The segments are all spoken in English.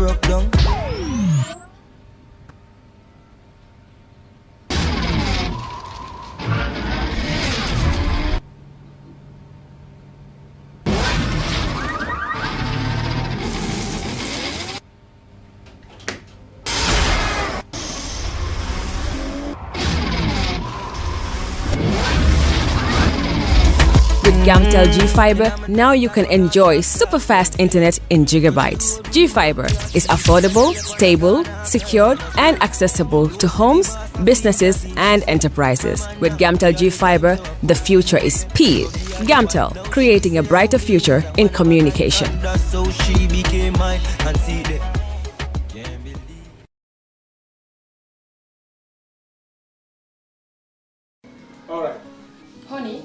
broke down. Gamtel G-Fiber, now you can enjoy super fast internet in gigabytes. G-Fiber is affordable, stable, secured, and accessible to homes, businesses, and enterprises. With Gamtel G-Fiber, the future is speed. Gamtel, creating a brighter future in communication. That's how she became mine and see the All right. Honey,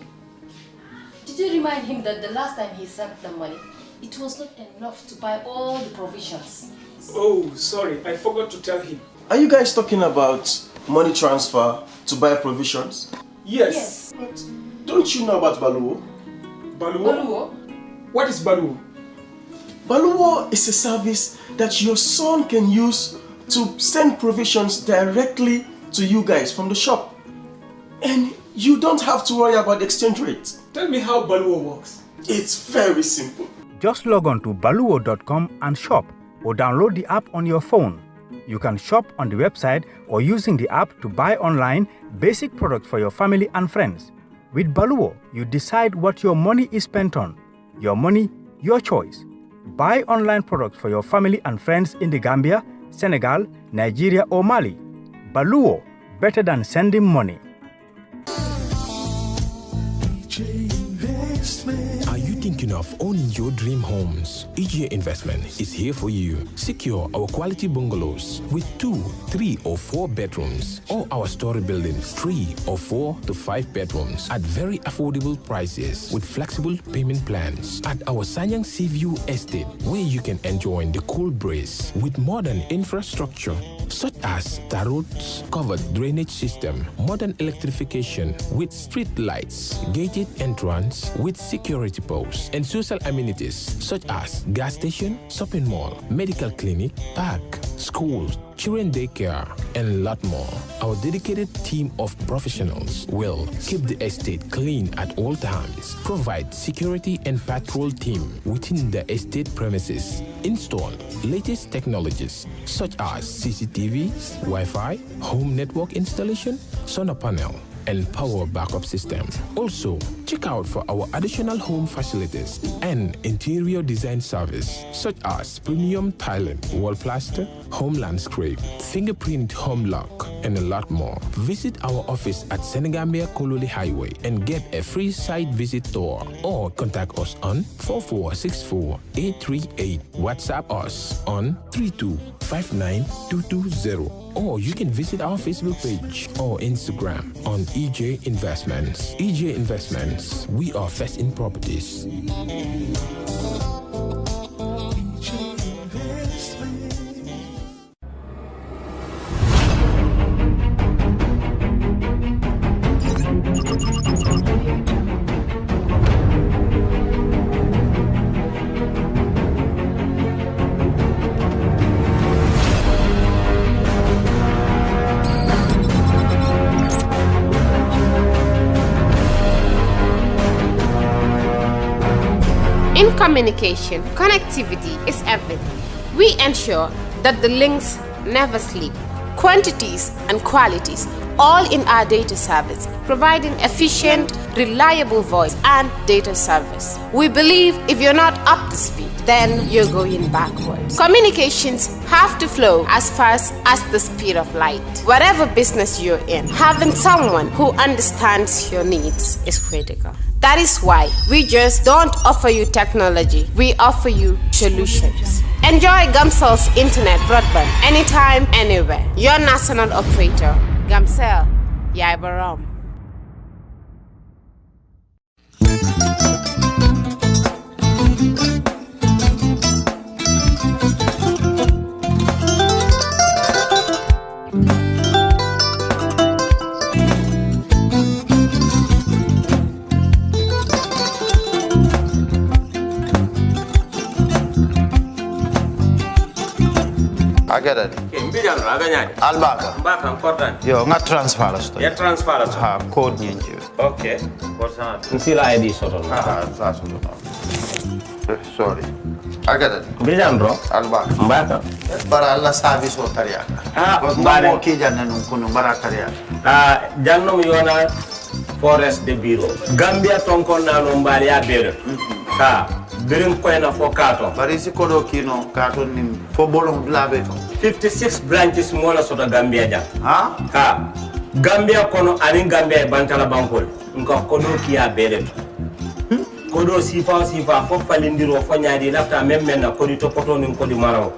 did you remind him that the last time he sent the money, it was not enough to buy all the provisions? Oh, sorry, I forgot to tell him. Are you guys talking about money transfer to buy provisions? Yes. But don't you know about Baluwo? Baluwo? Baluwo? What is Baluwo? Baluwo is a service that your son can use to send provisions directly to you guys from the shop. And you don't have to worry about the exchange rate. Tell me how Baluwo works. It's very simple. Just log on to baluwo.com and shop, or download the app on your phone. You can shop on the website or using the app to buy online basic products for your family and friends. With Baluwo, you decide what your money is spent on. Your money, your choice. Buy online products for your family and friends in the Gambia, Senegal, Nigeria or Mali. Baluwo, better than sending money. Are you thinking of owning your dream homes? EJ Investment is here for you. Secure our quality bungalows with 2, 3 or 4 bedrooms, or our story buildings 3 or 4 to 5 bedrooms at very affordable prices with flexible payment plans at our Sanyang Seaview Estate, where you can enjoy the cool breeze with modern infrastructure such as tar roads, covered drainage system, modern electrification with street lights, gated entrance with security posts, and social amenities such as gas station, shopping mall, medical clinic, park, schools, children daycare, and a lot more. Our dedicated team of professionals will keep the estate clean at all times, provide security and patrol team within the estate premises, install latest technologies such as CCTV, Wi-Fi, home network installation, solar panel, and power backup system. Also, check out for our additional home facilities and interior design service such as premium tiling, wall plaster, home landscape, fingerprint home lock, and a lot more. Visit our office at Senegambia Kololi Highway and get a free site visit tour, or contact us on 4464-838. WhatsApp us on 3259220. Or you can visit our Facebook page or Instagram on EJ Investments. EJ Investments, we are first in properties. In communication, connectivity is everything. We ensure that the links never sleep. Quantities and qualities, all in our data service, providing efficient, reliable voice and data service. We believe if you're not up to speed, then you're going backwards. Communications have to flow as fast as the speed of light. Whatever business you're in, having someone who understands your needs is critical. That is why we just don't offer you technology, we offer you solutions. Enjoy Gamcel's internet broadband anytime, anywhere. Your national operator, Gamcel, Yaibaram. agada ke mbijan raga nyaade albaka mbaka important yo nga transfer la sto ya transfer la ha code nyinji okay korsa nsila id soto sa so sorry agada mbijan bro albaka mbaka bara alla service o tariya mbare ki janna nun kuno bara tariya jannom yona forest de bureau gambia tonkon nano mbali ya bele ha birim koyna fo kato bari si kodo kino kato nim fo bolon labe 56 branches mola sota gambia jam ha gambia kono ani gambia bantala bankol nko kodo kiya bele kodo sifa fo falindiro fo nyaadi lafta même na kodi to poto nin kodi maraw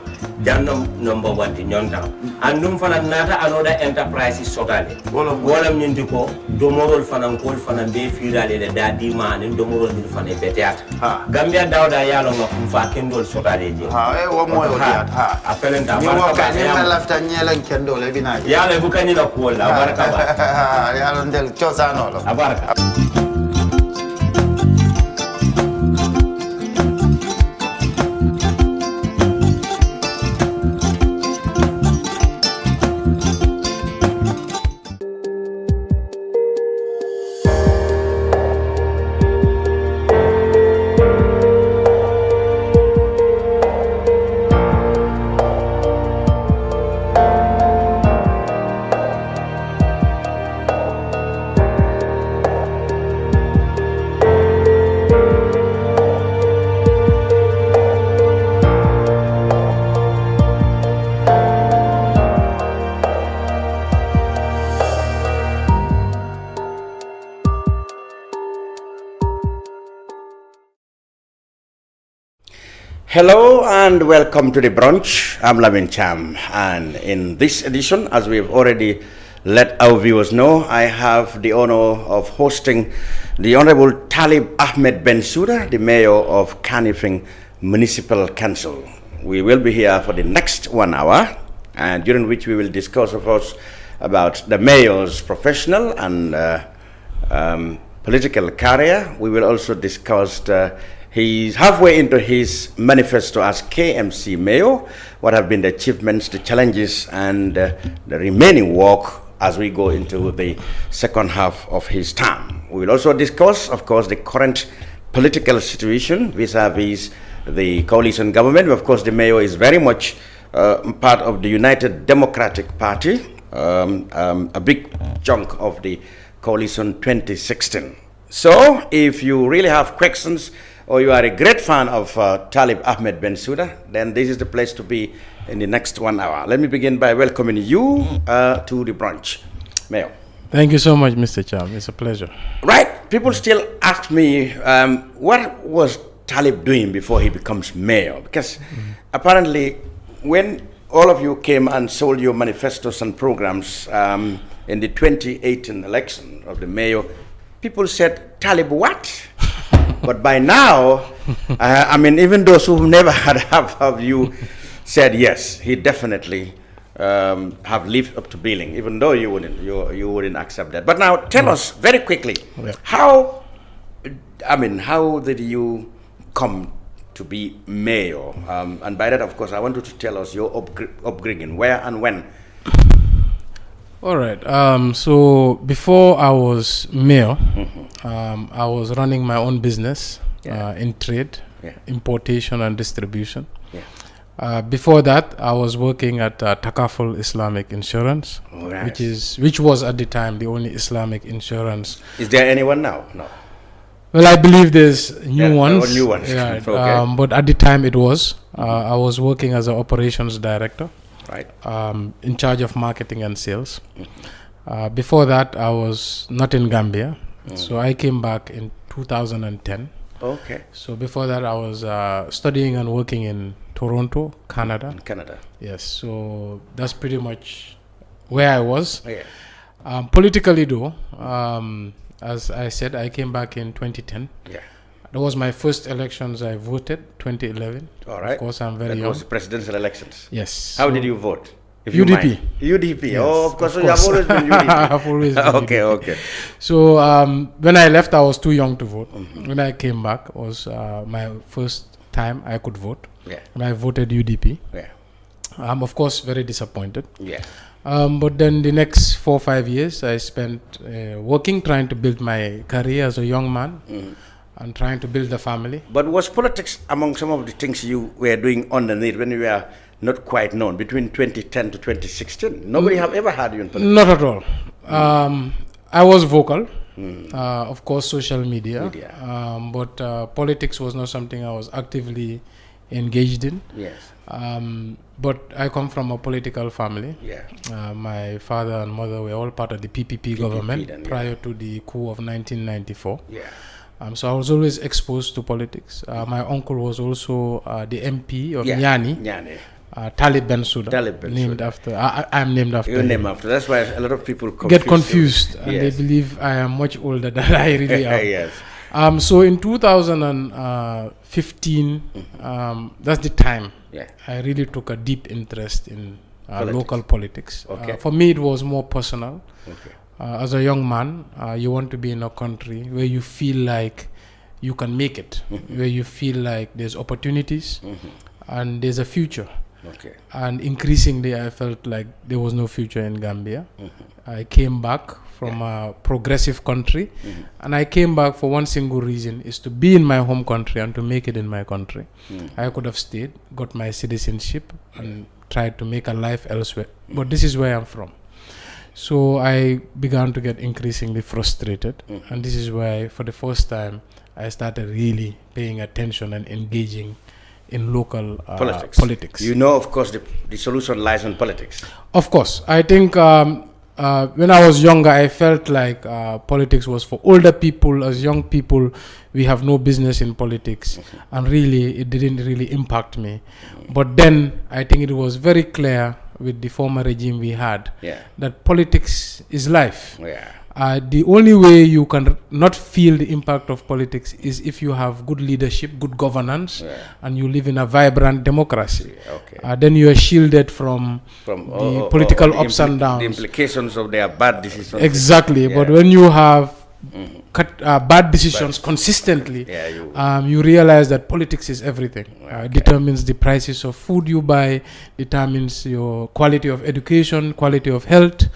jannam number 1 ti nyonta andum fana nata anoda enterprise sotale wala nyindi ko domorol fana kol fana be firale de dadi manin domorol din fana be teat gambia dawda yalo ngam fa kendol sotale je wo moy o diat apelenta baraka ni lafta nyelen kendol e binaji yalo bu kanyi la ko la baraka ba yalo ndel ciosano lo baraka. Hello and welcome to the brunch. I'm Lamin Cham, and in this edition, as we've already let our viewers know, I have the honor of hosting the Honorable Talib Ahmed Bensouda, the Mayor of Kanifing Municipal Council. We will be here for the next 1 hour, and during which we will discuss, of course, about the Mayor's professional and political career. We will also discuss he's halfway into his manifesto as KMC Mayor, what have been the achievements, the challenges, and the remaining work as we go into the second half of his term. We will also discuss, of course, the current political situation vis-a-vis the coalition government. Of course, the Mayor is very much part of the United Democratic Party, a big chunk of the coalition 2016. So, if you really have questions, or you are a great fan of Talib Ahmed Bensouda, then this is the place to be in the next 1 hour. Let me begin by welcoming you to the brunch. Mayor. Thank you so much, Mr. Cham. It's a pleasure. Right. People still ask me, what was Talib doing before he becomes mayor? Because apparently, when all of you came and sold your manifestos and programs in the 2018 election of the mayor, people said, Talib what? But by now, I mean, even those who never had have you said yes, he definitely have lived up to billing, even though you wouldn't accept that. But now, tell us very quickly, how did you come to be mayor? And by that, of course, I want you to tell us your upbringing, where and when. All right. So before I was mayor, I was running my own business in trade, importation and distribution. Before that, I was working at Takaful Islamic Insurance, which was at the time the only Islamic insurance. Is there anyone now? No. Well, I believe there's new ones. New ones. Yeah, okay. But at the time it was. I was working as an operations director. Right. In charge of marketing and sales. Before that, I was not in Gambia. So I came back in 2010. Okay. So before that, I was studying and working in Toronto, Canada. In Canada. Yes. So that's pretty much where I was. Yeah. Politically, though, as I said, I came back in 2010. Yeah. That was my first elections I voted, 2011. All right. Of course, I'm very young. That was presidential elections. Yes. How did you vote? If UDP. UDP. Yes, Oh, of course. So you have course. always been UDP. I've always been okay, UDP. okay. So when I left, I was too young to vote. When I came back, was my first time I could vote. Yeah. And I voted UDP. Yeah. I'm of course very disappointed. Yeah. But then the next 4 or 5 years I spent working, trying to build my career as a young man and trying to build a family. But was politics among some of the things you were doing underneath when you were not quite known between 2010 to 2016? Nobody have ever had you in politics. Not at all. I was vocal, of course, social media. But politics was not something I was actively engaged in. Yes. But I come from a political family. Yeah. My father and mother were all part of the PPP government then, prior to the coup of 1994. Yeah. So I was always exposed to politics. My uncle was also the MP of Nyani. Talib Bensouda. Named after. I'm named after. You're named after. That's why a lot of people get confused and they believe I am much older than I really am. Yes. So in 2015, that's the time I really took a deep interest in local politics. Okay. For me, it was more personal. Okay. As a young man, you want to be in a country where you feel like you can make it, where you feel like there's opportunities and there's a future. Okay. And increasingly, I felt like there was no future in Gambia. I came back from a progressive country, and I came back for one single reason, is to be in my home country and to make it in my country. I could have stayed, got my citizenship, and tried to make a life elsewhere. But this is where I'm from. So I began to get increasingly frustrated, and this is why, for the first time, I started really paying attention and engaging in local politics. You know, of course, the solution lies in politics. Of course. I think when I was younger, I felt like politics was for older people. As young people, we have no business in politics. And really, it didn't really impact me. But then, I think it was very clear with the former regime we had that politics is life. The only way you can not feel the impact of politics is if you have good leadership, good governance, and you live in a vibrant democracy. Then you are shielded from the political ups and downs. The implications of their bad decisions. Exactly. But when you have bad decisions consistently, you realize that politics is everything. It determines the prices of food you buy, determines your quality of education, quality of health,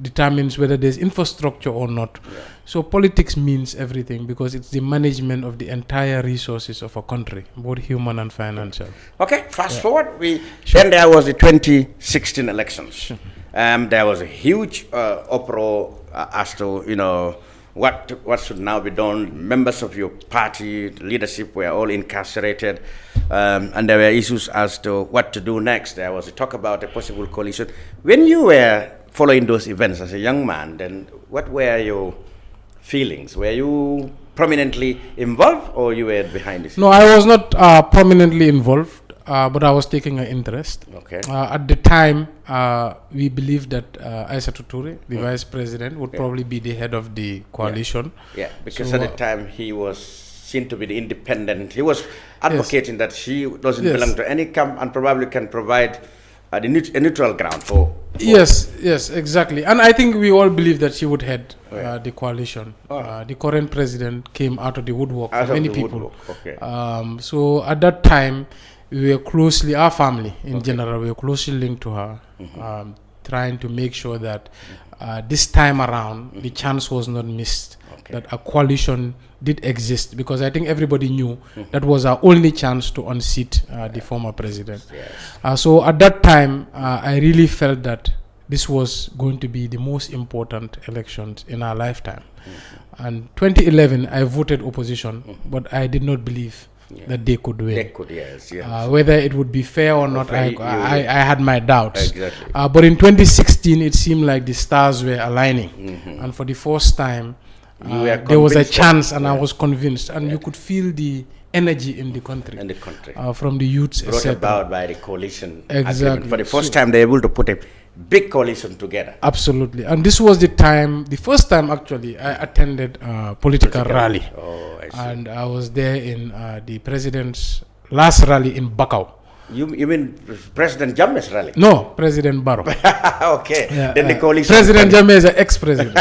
determines whether there's infrastructure or not. So politics means everything because it's the management of the entire resources of a country, both human and financial. Okay, fast forward. Then there was the 2016 elections. There was a huge uproar as to, you know, what should now be done. Members of your party leadership were all incarcerated, and there were issues as to what to do next. There was a talk about a possible coalition. When you were following those events as a young man, then what were your feelings? Were you prominently involved or you were behind the scenes? No, I was not prominently involved, but I was taking an interest. Okay. At the time, we believed that SO2, the vice president, would probably be the head of the coalition. Yeah, because at the time he was seen to be the independent. He was advocating that he doesn't belong to any camp and probably can provide a neutral ground for. Yes, exactly. And I think we all believe that she would head the coalition. The current president came out of the woodwork for many people. So at that time, we were closely, our family in general, we were closely linked to her, trying to make sure that this time around, the chance was not missed, that a coalition did exist, because I think everybody knew that was our only chance to unseat the former president. So at that time, I really felt that this was going to be the most important elections in our lifetime. And 2011, I voted opposition, but I did not believe that they could win. They could, whether it would be fair or not, I had my doubts. Exactly. But in 2016, it seemed like the stars were aligning. And for the first time, there was a chance, and I was convinced. And you could feel the energy in the country. From the youths, brought about by the coalition. Exactly. Agreement. For the first time, they were able to put a big coalition together. Absolutely. And this was the first time actually I attended a political rally. Oh, I see. And I was there in the president's last rally in Bakau. You mean President Jammeh's rally? No, President Barrow. Okay. Yeah, then the coalition. President Jammeh is an ex-president.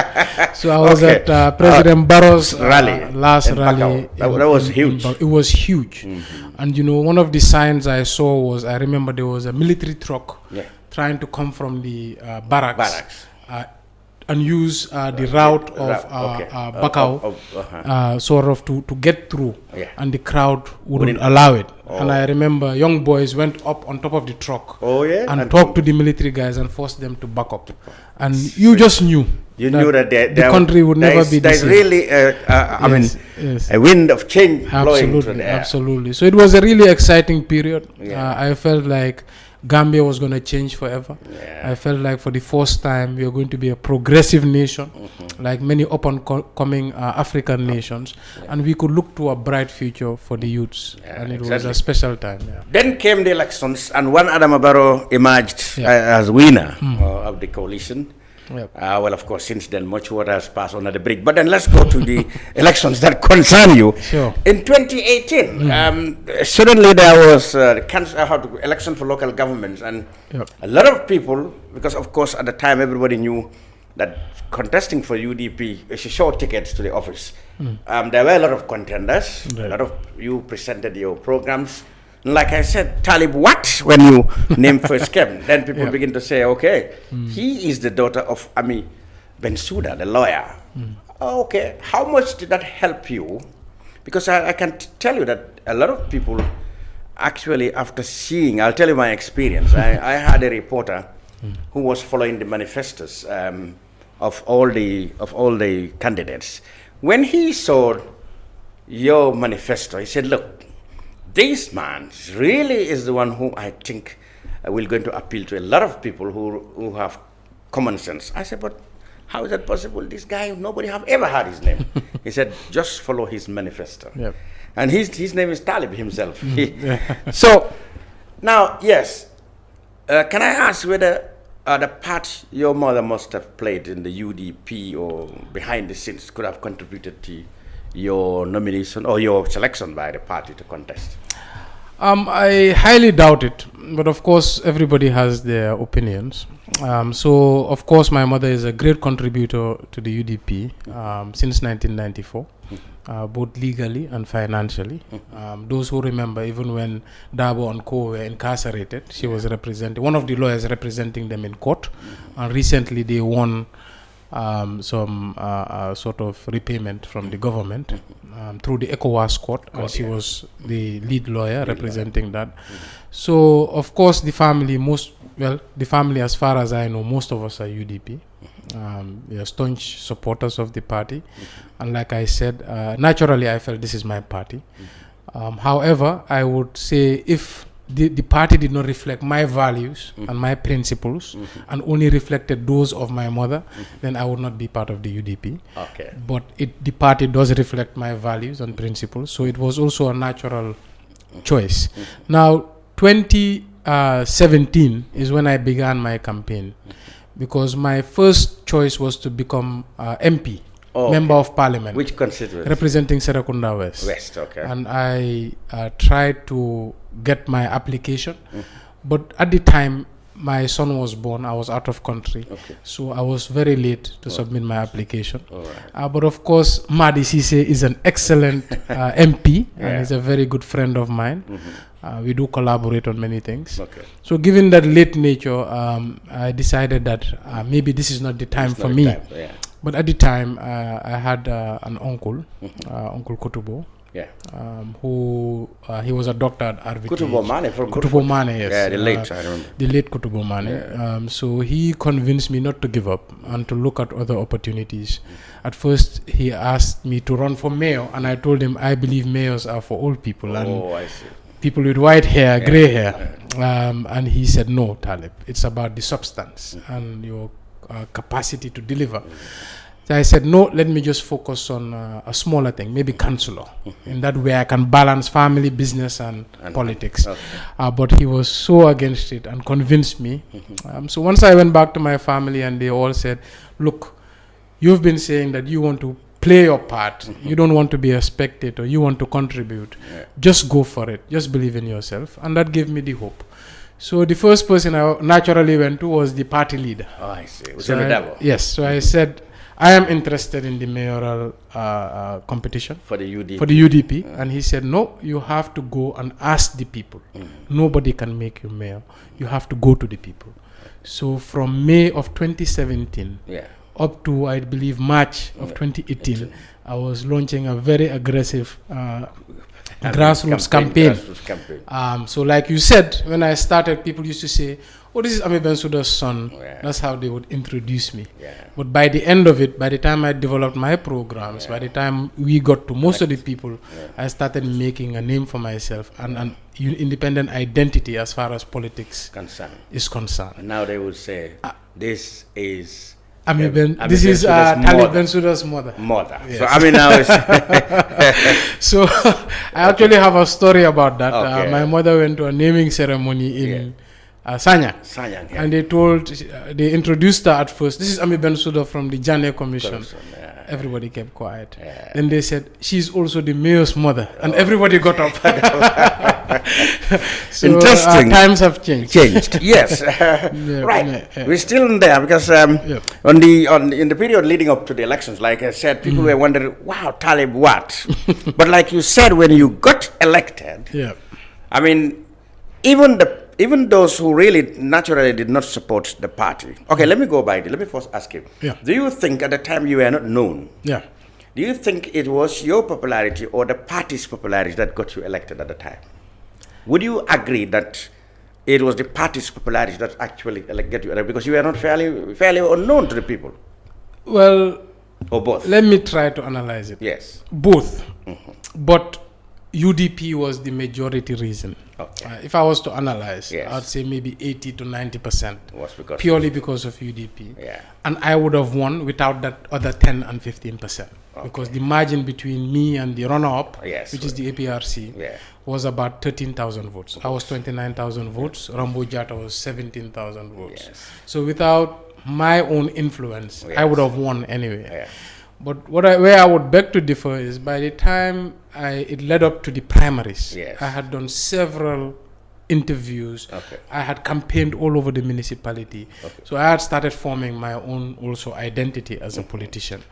So I was at President Barrow's rally last rally. That was huge. It was huge. And you know, one of the signs I saw was, I remember there was a military truck trying to come from the barracks. And use the route of Bakau, sort of to get through, and the crowd wouldn't allow it. And I remember young boys went up on top of the truck and talked to the military guys and forced them to back up. And you just knew. You knew that the country would never be the same. There's really, a wind of change blowing through the air. Absolutely. So it was a really exciting period. I felt like Gambia was going to change forever. I felt like for the first time we are going to be a progressive nation, like many up-and-coming African nations, and we could look to a bright future for the youths. And it was a special time. Then came the elections, and one Adama Barrow emerged as winner of the coalition. Well, of course, since then, much water has passed under the bridge. But then let's go to the elections that concern you. In 2018, suddenly there was election for local governments, and a lot of people, because of course at the time everybody knew that contesting for UDP is a short tickets to the office. There were a lot of contenders. A lot of you presented your programs. Like I said, Talib, what? When you name first came, then people begin to say, okay, he is the daughter of Bensouda, the lawyer. Okay, how much did that help you? Because I can tell you that a lot of people actually, after seeing, I'll tell you my experience. I had a reporter who was following the manifestos of all the candidates. When he saw your manifesto, he said, look, this man really is the one who I think will going to appeal to a lot of people who have common sense. I said, but how is that possible? This guy, nobody have ever heard his name. He said, just follow his manifesto. And his name is Talib himself. So now, yes, can I ask whether the part your mother must have played in the UDP or behind the scenes could have contributed to your nomination or your selection by the party to contest? I highly doubt it, but of course everybody has their opinions. So of course my mother is a great contributor to the UDP since 1994, both legally and financially. Those who remember, even when Dabo and Co were incarcerated, she was representing, one of the lawyers representing them in court, and recently they won some sort of repayment from the government through the ECOWAS court, and she was the lead lawyer representing that. So of course the family, the family as far as I know, most of us are UDP. We are staunch supporters of the party, and like I said, naturally I felt this is my party. However, I would say if the party did not reflect my values and my principles and only reflected those of my mother, then I would not be part of the UDP. But the party does reflect my values and principles, so it was also a natural choice. Now 2017 is when I began my campaign, because my first choice was to become MP. Member of Parliament. Which constituency? Representing Serekunda West. And I tried to get my application, but at the time my son was born, I was out of country, so I was very late to submit my application. But of course, Madi Sise is an excellent MP, and he's a very good friend of mine. We do collaborate on many things. So given that late nature, I decided that maybe this is not the time for me. But at the time, I had an uncle, Uncle Kutubo, who he was a doctor at RVT. Kutubo Mane from Kutubo Mane, yes. Yeah, the late, I remember. The late Kutubo Mane. So he convinced me not to give up and to look at other opportunities. At first, he asked me to run for mayor, and I told him I believe mayors are for old people. And I see. People with white hair, grey hair. And he said, no, Talib, it's about the substance and your capacity to deliver. So I said, no, let me just focus on a smaller thing, maybe councillor. In that way I can balance family, business and politics. But he was so against it and convinced me. So once I went back to my family and they all said, look, you've been saying that you want to play your part. You don't want to be a spectator. You want to contribute. Just go for it. Just believe in yourself. And that gave me the hope. So the first person I naturally went to was the party leader. Oh, I see. Yes. So I said, I am interested in the mayoral competition for the UDP. For the UDP. And he said, no, you have to go and ask the people. Nobody can make you mayor. You have to go to the people. So from May of 2017 up to, I believe, March of 2018, I was launching a very aggressive grassroots campaign. So like you said, when I started, people used to say, oh, this is Ahmed Bensouda's son. That's how they would introduce me. But by the end of it, by the time I developed my programs, by the time we got to most of the people, I started making a name for myself and an independent identity as far as politics is concerned. And now they would say, this is... this is Talib Bensouda's mother. Yes. So I mean now it's so I actually have a story about that. My mother went to a naming ceremony in Sanyang, and they introduced her at first. This is Ahmed Bensouda from the Janneh Commission. Everybody kept quiet. Then they said, she's also the mayor's mother, and everybody got up. So, interesting. Times have changed. Yes. Right. We're still in there because in the period leading up to the elections, like I said, people were wondering, wow, Talib, what? But like you said, when you got elected, I mean, even those who really naturally did not support the party. Okay, let me go by it. Let me first ask you. Do you think at the time you were not known? Do you think it was your popularity or the party's popularity that got you elected at the time? Would you agree that it was the party's popularity that actually get you elected because you were not fairly unknown to the people? Well, or both? Let me try to analyze it. Yes. Both. But UDP was the majority reason. If I was to analyze, I would say maybe 80 to 90% purely because of UDP. And I would have won without that other 10 and 15%. Because the margin between me and the runner-up, which is the APRC, was about 13,000 votes. I was 29,000 votes. Rambo Jata was 17,000 votes. So without my own influence, I would have won anyway. But where I would beg to differ is by the time it led up to the primaries, I had done several interviews. I had campaigned all over the municipality. So I had started forming my own also identity as a politician.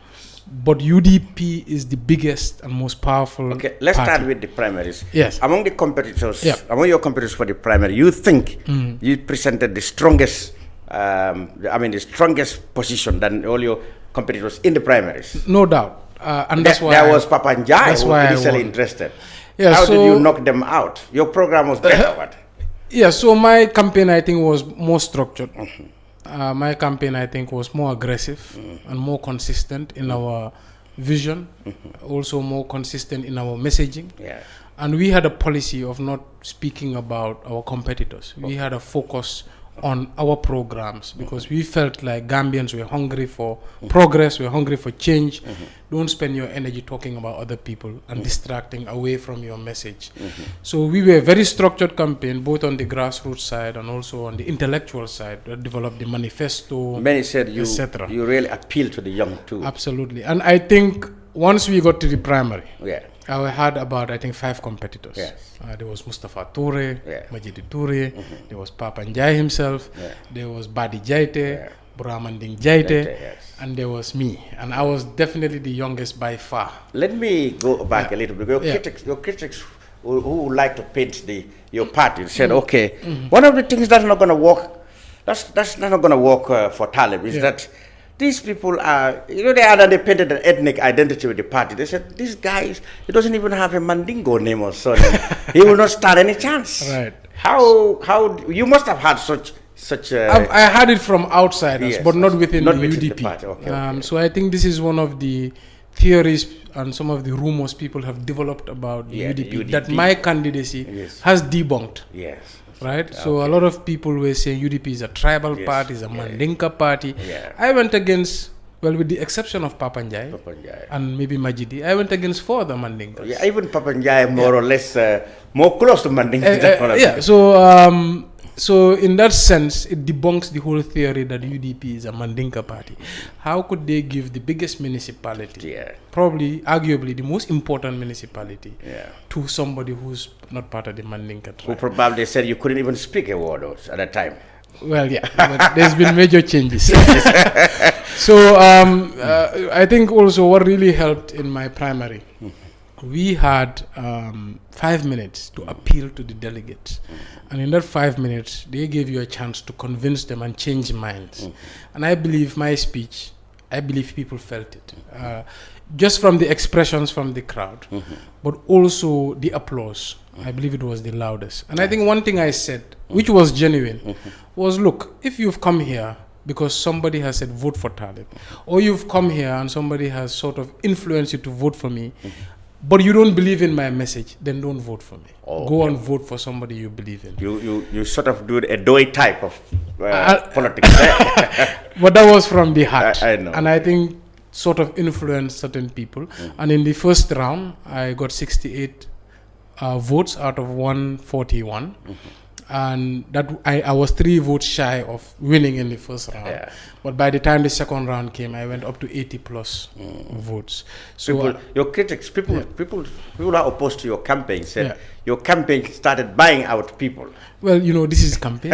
But UDP is the biggest and most powerful let's party. start with the primaries. Yes. Among the competitors, among your competitors for the primary, you think you presented the strongest, the strongest position than all your competitors in the primaries? No doubt. And that's why there was Papa Njai who was initially interested. How did you knock them out? Your program was better. So my campaign, I think, was more structured. My campaign, I think, was more aggressive and more consistent in our vision, also more consistent in our messaging. And we had a policy of not speaking about our competitors. We had a focus on our programs because we felt like Gambians were hungry for progress, we're hungry for change. Don't spend your energy talking about other people and distracting away from your message. So we were a very structured campaign, both on the grassroots side and also on the intellectual side. We developed the manifesto. Many said you really appeal to the young too. Absolutely. And I think once we got to the primary, I had about, I think, 5 competitors. There was Mustafa Toure, Majidi Toure, there was Papa Njai himself, there was Badi Jaite, Buramanding Jaite, and there was me. And I was definitely the youngest by far. Let me go back a little bit. Your critics who would like to paint your party said, one of the things that's not going to work, that's not going to work for Talib is that these people are, they painted an ethnic identity with the party. They said, this guy, he doesn't even have a Mandingo name or surname. He will not stand any chance. How you must have had such I had it from outsiders, but not within the UDP. So I think this is one of the theories and some of the rumors people have developed about the UDP, that my candidacy has debunked. So a lot of people were saying UDP is a tribal party, is a Mandinka party. I went against, well, with the exception of Papa Njai and maybe Majidi, I went against 4 other Mandinkas. Even Papa Njai more or less more close to Mandinka. So So in that sense, it debunks the whole theory that UDP is a Mandinka party. How could they give the biggest municipality, probably, arguably, the most important municipality, to somebody who's not part of the Mandinka tribe? Who probably said you couldn't even speak a word at that time. Well, yeah, but there's been major changes. So I think also what really helped in my primary, we had 5 minutes to appeal to the delegates. And in that 5 minutes, they gave you a chance to convince them and change minds. And I believe my speech, I believe people felt it. Just from the expressions from the crowd, but also the applause. I believe it was the loudest. And I think one thing I said, which was genuine, was, look, if you've come here because somebody has said vote for Talib, or you've come here and somebody has sort of influenced you to vote for me, but you don't believe in my message, then don't vote for me. Go and vote for somebody you believe in. You sort of do a doy type of politics. But that was from the heart. I know. And I think sort of influenced certain people. And in the first round, I got 68 votes out of 141. And that I was 3 votes shy of winning in the first round. But by the time the second round came, I went up to 80 plus votes. So your critics, people who are opposed to your campaign said your campaign started buying out people. Well, you know, this is campaign.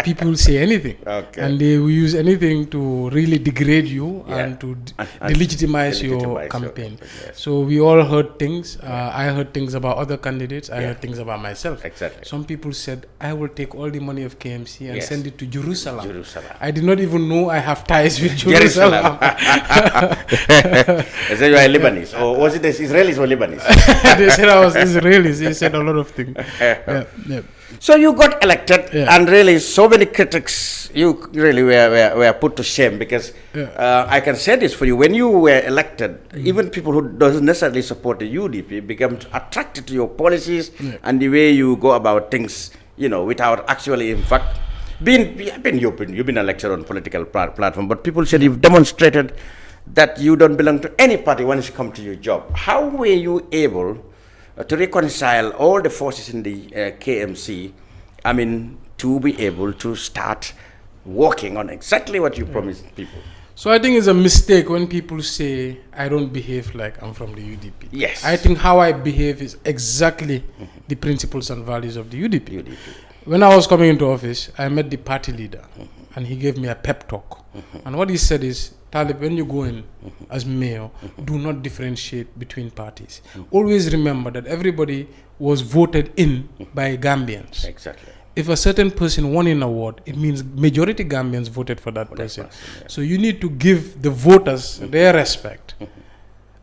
People say anything. And they will use anything to really degrade you and to delegitimize your campaign. So we all heard things. I heard things about other candidates. I heard things about myself. Exactly. Some people said, I will take all the money of KMC and send it to Jerusalem. I did not even know I have ties with Jerusalem. They said you are Lebanese. Or was it the Israelis or Lebanese? They said I was Israelis. They said a lot of things. So you got elected, and really so many critics, you really were put to shame, because I can say this for you, when you were elected, even people who doesn't necessarily support the UDP become attracted to your policies and the way you go about things, you know, without actually, in fact, you've been elected on political platform, but people said you've demonstrated that you don't belong to any party when it's come to your job. How were you able to reconcile all the forces in the KMC, I mean, to be able to start working on exactly what you promised people? So I think it's a mistake when people say, I don't behave like I'm from the UDP. Yes. I think how I behave is exactly the principles and values of the UDP. When I was coming into office, I met the party leader, and he gave me a pep talk. And what he said is, Talib, when you go in as mayor, do not differentiate between parties. Always remember that everybody was voted in by Gambians. Exactly. If a certain person won an award, it means majority Gambians voted for that person. So you need to give the voters their respect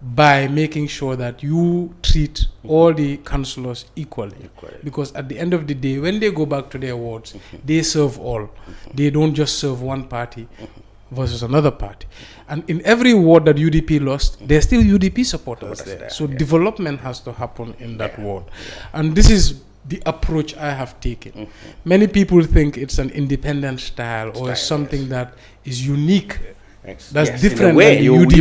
by making sure that you treat all the councillors equally. Because at the end of the day, when they go back to their wards, they serve all. They don't just serve one party versus another party. And in every ward that UDP lost, there's still UDP supporters there. So development has to happen in that ward. And this is the approach I have taken. Many people think it's an independent style or something that is unique. That's different. In a way, than you UDP.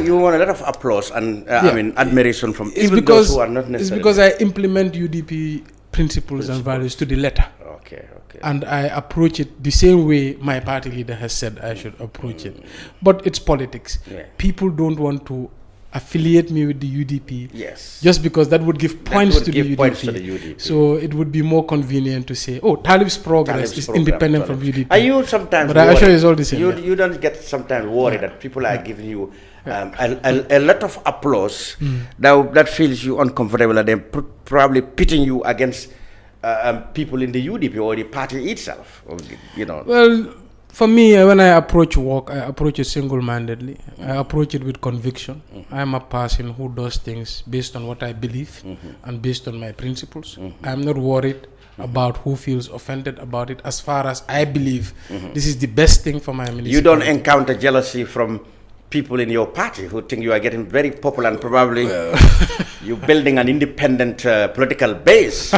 you won a lot of applause and I mean admiration from even those who are not necessarily. It's because I implement UDP principles and values to the letter. Okay. And I approach it the same way my party leader has said I should approach it. But it's politics. People don't want to affiliate me with the UDP just because that would give points to the UDP. So it would be more convenient to say, oh, Talib's progress is independent from UDP. Are you sometimes but I assure you it's all the same. You don't get sometimes worried that people are giving you a lot of applause that feels you uncomfortable, and they're probably pitting you against people in the UDP or the party itself, you know? Well, for me, when I approach work, I approach it single-mindedly. I approach it with conviction. I'm a person who does things based on what I believe and based on my principles. I'm not worried about who feels offended about it. As far as I believe this is the best thing for my municipality. You don't encounter jealousy from people in your party who think you are getting very popular and probably you're building an independent political base.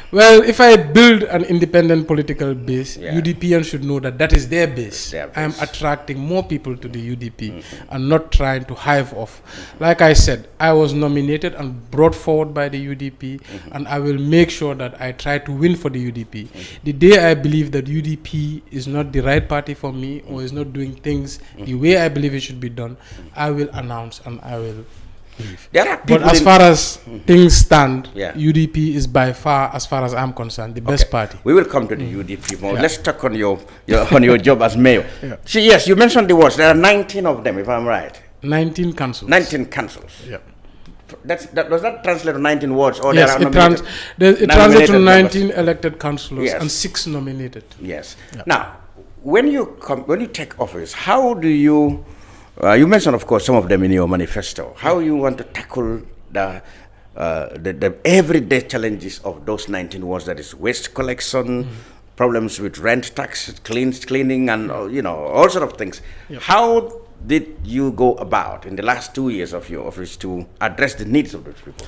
Well, if I build an independent political base, UDPians should know that that is their base. I am attracting more people to the UDP and not trying to hive off. Like I said, I was nominated and brought forward by the UDP, and I will make sure that I try to win for the UDP. The day I believe that UDP is not the right party for me or is not doing things the way I believe it should be done, I will announce and I will leave. But as far as things stand, UDP is by far, as far as I'm concerned, the best party. We will come to the UDP more. Let's talk on your on your job as mayor. See, yes, you mentioned the words. There are 19 of them, if I'm right. 19 councils. 19 councils. Yeah. Does that translate to 19 wards? Or yes, there are it translates to 19 elected councillors and 6 nominated. Yes. Now, when you take office, how do you? You mentioned, of course, some of them in your manifesto. How you want to tackle the everyday challenges of those 19 wards? That is waste collection, problems with rent tax, cleaning, and all sort of things. How did you go about in the last 2 years of your office to address the needs of those people?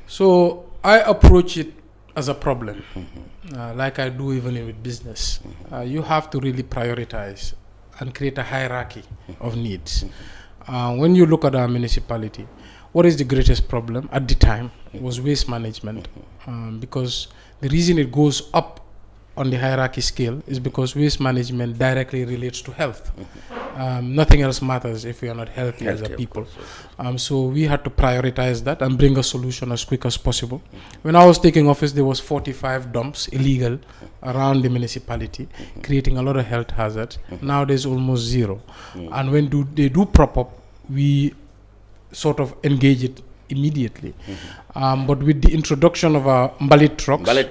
So I approach it as a problem, like I do even with business. You have to really prioritize and create a hierarchy of needs. When you look at our municipality, what is the greatest problem at the time was waste management, because the reason it goes up on the hierarchy scale is because waste management directly relates to health. Nothing else matters if we are not healthy as a people. So we had to prioritize that and bring a solution as quick as possible. When I was taking office, there was 45 dumps illegal around the municipality, creating a lot of health hazards. Now there's almost 0. And when they do prop up, we sort of engage it immediately. But with the introduction of our mbalit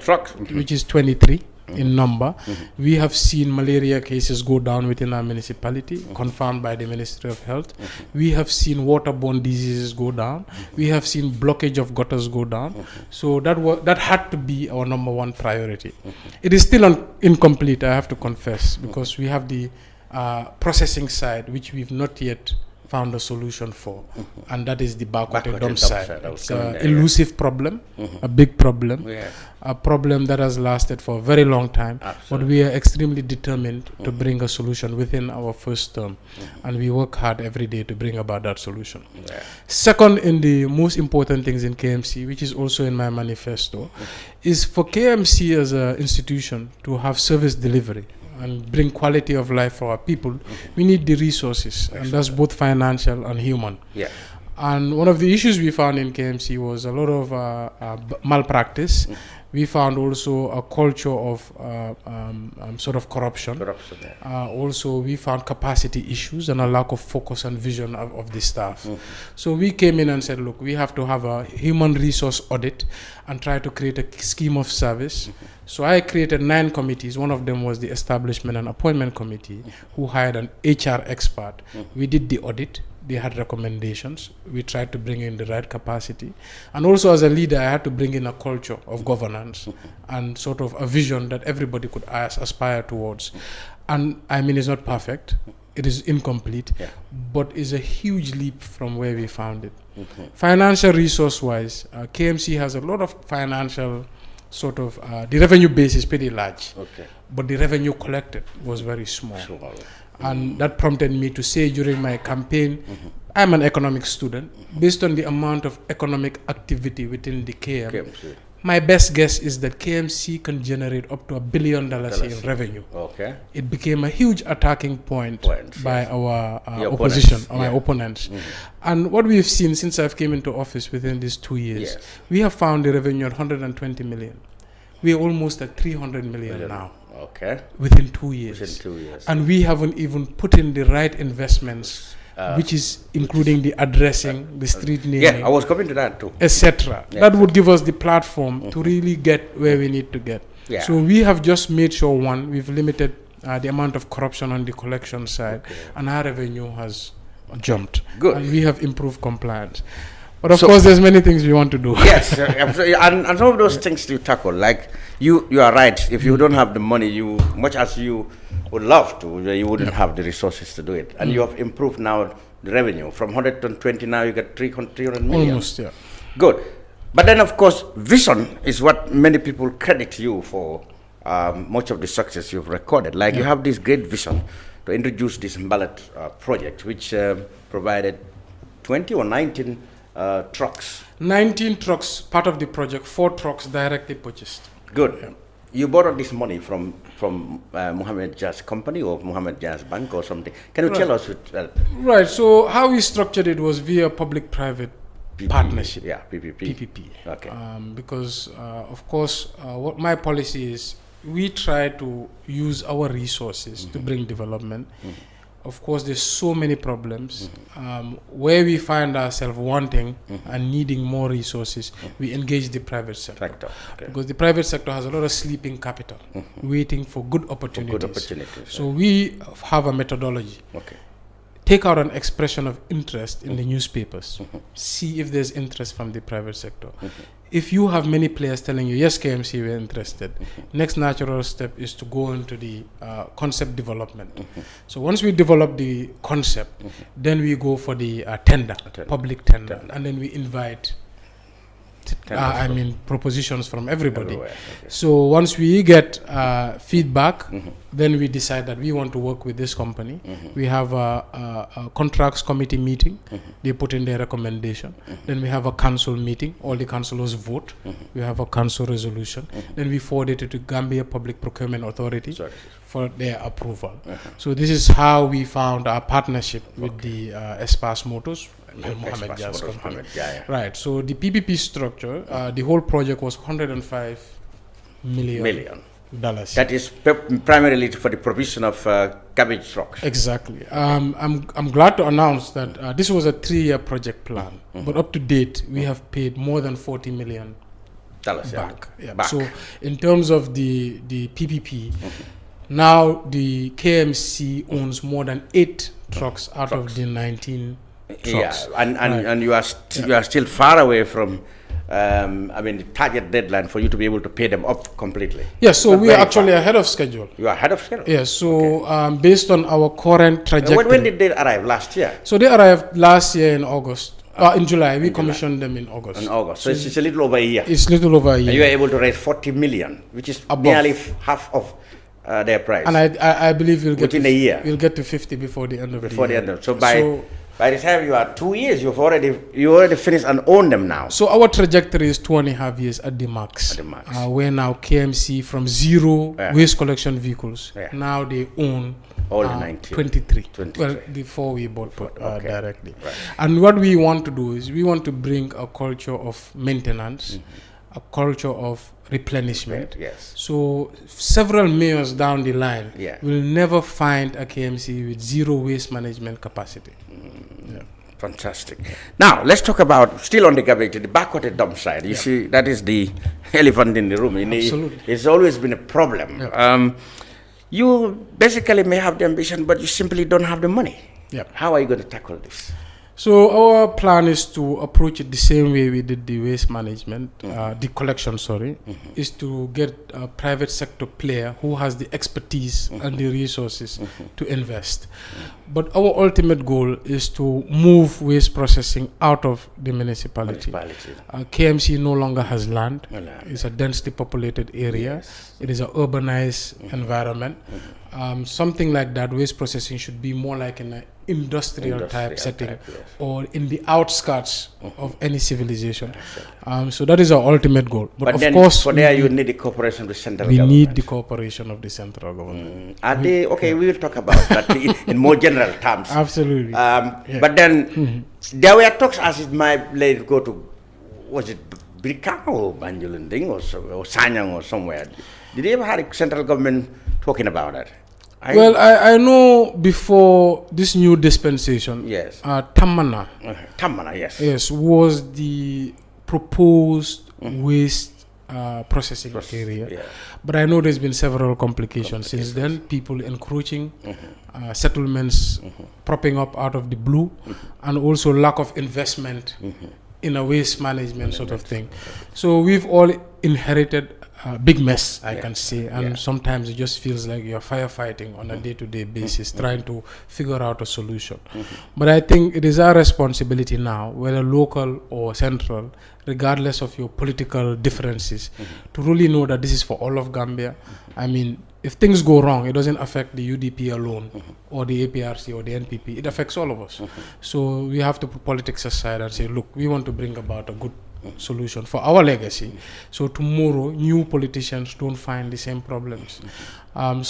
trucks, which is 23 in number, we have seen malaria cases go down within our municipality, confirmed by the Ministry of Health. We have seen waterborne diseases go down. We have seen blockage of gutters go down. So that had to be our number 1 priority. It is still incomplete, I have to confess, because we have the processing side, which we've not yet found a solution for, and that is the backward dump side. It's an elusive problem, a big problem, a problem that has lasted for a very long time. But we are extremely determined to bring a solution within our first term, and we work hard every day to bring about that solution. Second, in the most important things in KMC, which is also in my manifesto, is for KMC as an institution to have service delivery and bring quality of life for our people. We need the resources, and that's both financial and human. And one of the issues we found in KMC was a lot of malpractice. We found also a culture of sort of corruption. Also, we found capacity issues and a lack of focus and vision of the staff. So we came in and said, look, we have to have a human resource audit and try to create a scheme of service. So I created 9 committees. One of them was the Establishment and Appointment Committee, who hired an HR expert. We did the audit. They had recommendations. We tried to bring in the right capacity. And also as a leader, I had to bring in a culture of governance and sort of a vision that everybody could aspire towards. And I mean, it's not perfect. It is incomplete, but it's a huge leap from where we found it. Financial resource-wise, KMC has a lot of financial sort of, the revenue base is pretty large, but the revenue collected was very small. And that prompted me to say during my campaign, I'm an economics student. Based on the amount of economic activity within the KMC, my best guess is that KMC can generate up to $1 billion in revenue. It became a huge attacking point by our opposition, my opponents. And what we've seen since I've came into office within these 2 years, we have found the revenue at 120 million. We are almost at 300 million now. Within 2 years. And we haven't even put in the right investments, which is including the addressing, the street naming. I was coming to that too. Etc. That would give us the platform to really get where we need to get. So we have just made sure, one, we've limited the amount of corruption on the collection side, and our revenue has jumped. And we have improved compliance. But of course, there's many things we want to do. Yes, and some of those things you tackle, like you are right. If you don't have the money, much as you would love to, you wouldn't have the resources to do it. And you have improved now the revenue from 120. Now you get 300 million. Almost, Good. But then, of course, vision is what many people credit you for much of the success you've recorded. Like you have this great vision to introduce this ballot project, which provided 20 or 19 trucks. 19 trucks, part of the project, 4 trucks directly purchased. Good. Yeah. You borrowed this money from Mohammed Jazz Company or Mohammed Jazz Bank or something. Can you tell us? Right. So how we structured it was via public-private partnership. Yeah, PPP. Okay. Because of course, what my policy is, we try to use our resources to bring development. Of course, there's so many problems where we find ourselves wanting and needing more resources. We engage the private sector because the private sector has a lot of sleeping capital, waiting for good opportunities. So we have a methodology. Take out an expression of interest in the newspapers. See if there's interest from the private sector. If you have many players telling you, yes, KMC, we're interested, next natural step is to go into the concept development. So once we develop the concept, then we go for the tender, public tender, and then we invite propositions from everybody. So once we get feedback, then we decide that we want to work with this company. We have a contracts committee meeting. They put in their recommendation. Then we have a council meeting. All the councillors vote. We have a council resolution. Then we forward it to Gambia Public Procurement Authority for their approval. So this is how we found our partnership with the Espas Motors. Mohammed Jazz Company. Right. So the PPP structure, the whole project was $105 million. That is primarily for the provision of cabbage trucks. Exactly. I'm glad to announce that this was a 3-year project plan, but up to date we have paid more than $40 million back. So in terms of the PPP, now the KMC owns more than 8 trucks out of the 19 trucks. And you are still far away from the target deadline for you to be able to pay them up completely. Yes, so we are actually ahead of schedule. You are ahead of schedule? Yes, so based on our current trajectory. When did they arrive? Last year? So they arrived last year in August. In July. We commissioned them in August. In August. So it's a little over a year. It's a little over a year. And you are able to raise 40 million, which is nearly half of their price. And I believe we'll get within a year. We'll get to 50 before the end of the year. So by the time you are 2 years, you already finished and own them now. So our trajectory is 2.5 years at the max. We're now KMC from 0 waste collection vehicles. Now they own all the 19. 23. Well, before we bought directly. And what we want to do is we want to bring a culture of maintenance, a culture of replenishment. So several mayors down the line will never find a KMC with 0 waste management capacity. Fantastic. Now let's talk about, still on the garbage, the backwater dump side. You see, that is the elephant in the room. Absolutely. It's always been a problem. You basically may have the ambition, but you simply don't have the money. How are you going to tackle this? So our plan is to approach it the same way we did the waste management, the collection, is to get a private sector player who has the expertise and the resources to invest. But our ultimate goal is to move waste processing out of the municipality. KMC no longer has land. It's a densely populated area. It is an urbanized environment. Something like that, waste processing should be more like an industrial type setting or in the outskirts of any civilization. So that is our ultimate goal. But of course, for there you need the cooperation of the central government. We need the cooperation of the central government. Are they, we will talk about that in more general terms. Absolutely. But then there were talks as it might let it go to, was it Brika or Banjulunding or Sanyang or somewhere? Did they ever have a central government talking about that? I know before this new dispensation, Tamana, was the proposed waste processing area. But I know there's been several complications since then, people encroaching, settlements propping up out of the blue, and also lack of investment in a waste management sort of thing. So we've all inherited big mess, I can say, and sometimes it just feels like you're firefighting on a day-to-day basis, trying to figure out a solution. But I think it is our responsibility now, whether local or central, regardless of your political differences, to really know that this is for all of Gambia. I mean, if things go wrong, it doesn't affect the UDP alone, or the APRC or the NPP. It affects all of us. So we have to put politics aside and say, look, we want to bring about a good solution for our legacy, so tomorrow new politicians don't find the same problems. Our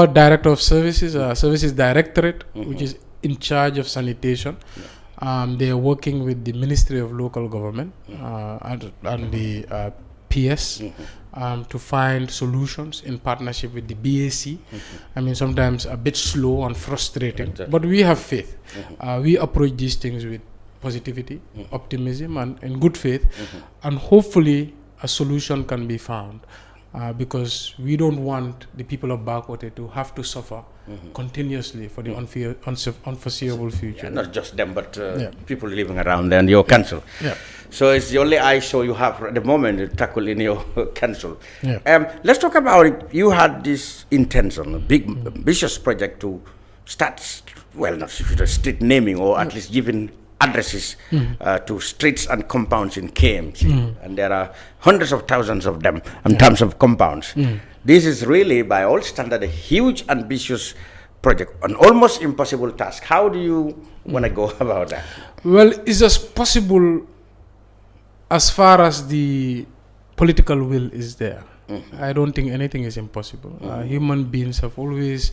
director of services, services directorate, which is in charge of sanitation, they are working with the Ministry of Local Government and the PS to find solutions in partnership with the BAC. I mean, sometimes a bit slow and frustrating, but we have faith. We approach these things with positivity, optimism, and in good faith, and hopefully a solution can be found, because we don't want the people of Bakote to have to suffer continuously for the unforeseeable future. Not just them, but people living around there and your council. So it's the only ISO you have at the moment to tackle in your council. Let's talk about it. You had this intention, a big, ambitious project to start, well, not street naming, or at least giving addresses to streets and compounds in KMC, and there are hundreds of thousands of them in terms of compounds. This is really, by all standards, a huge, ambitious project, an almost impossible task. How do you want to go about that? Well, it's just possible as far as the political will is there. I don't think anything is impossible. Human beings have always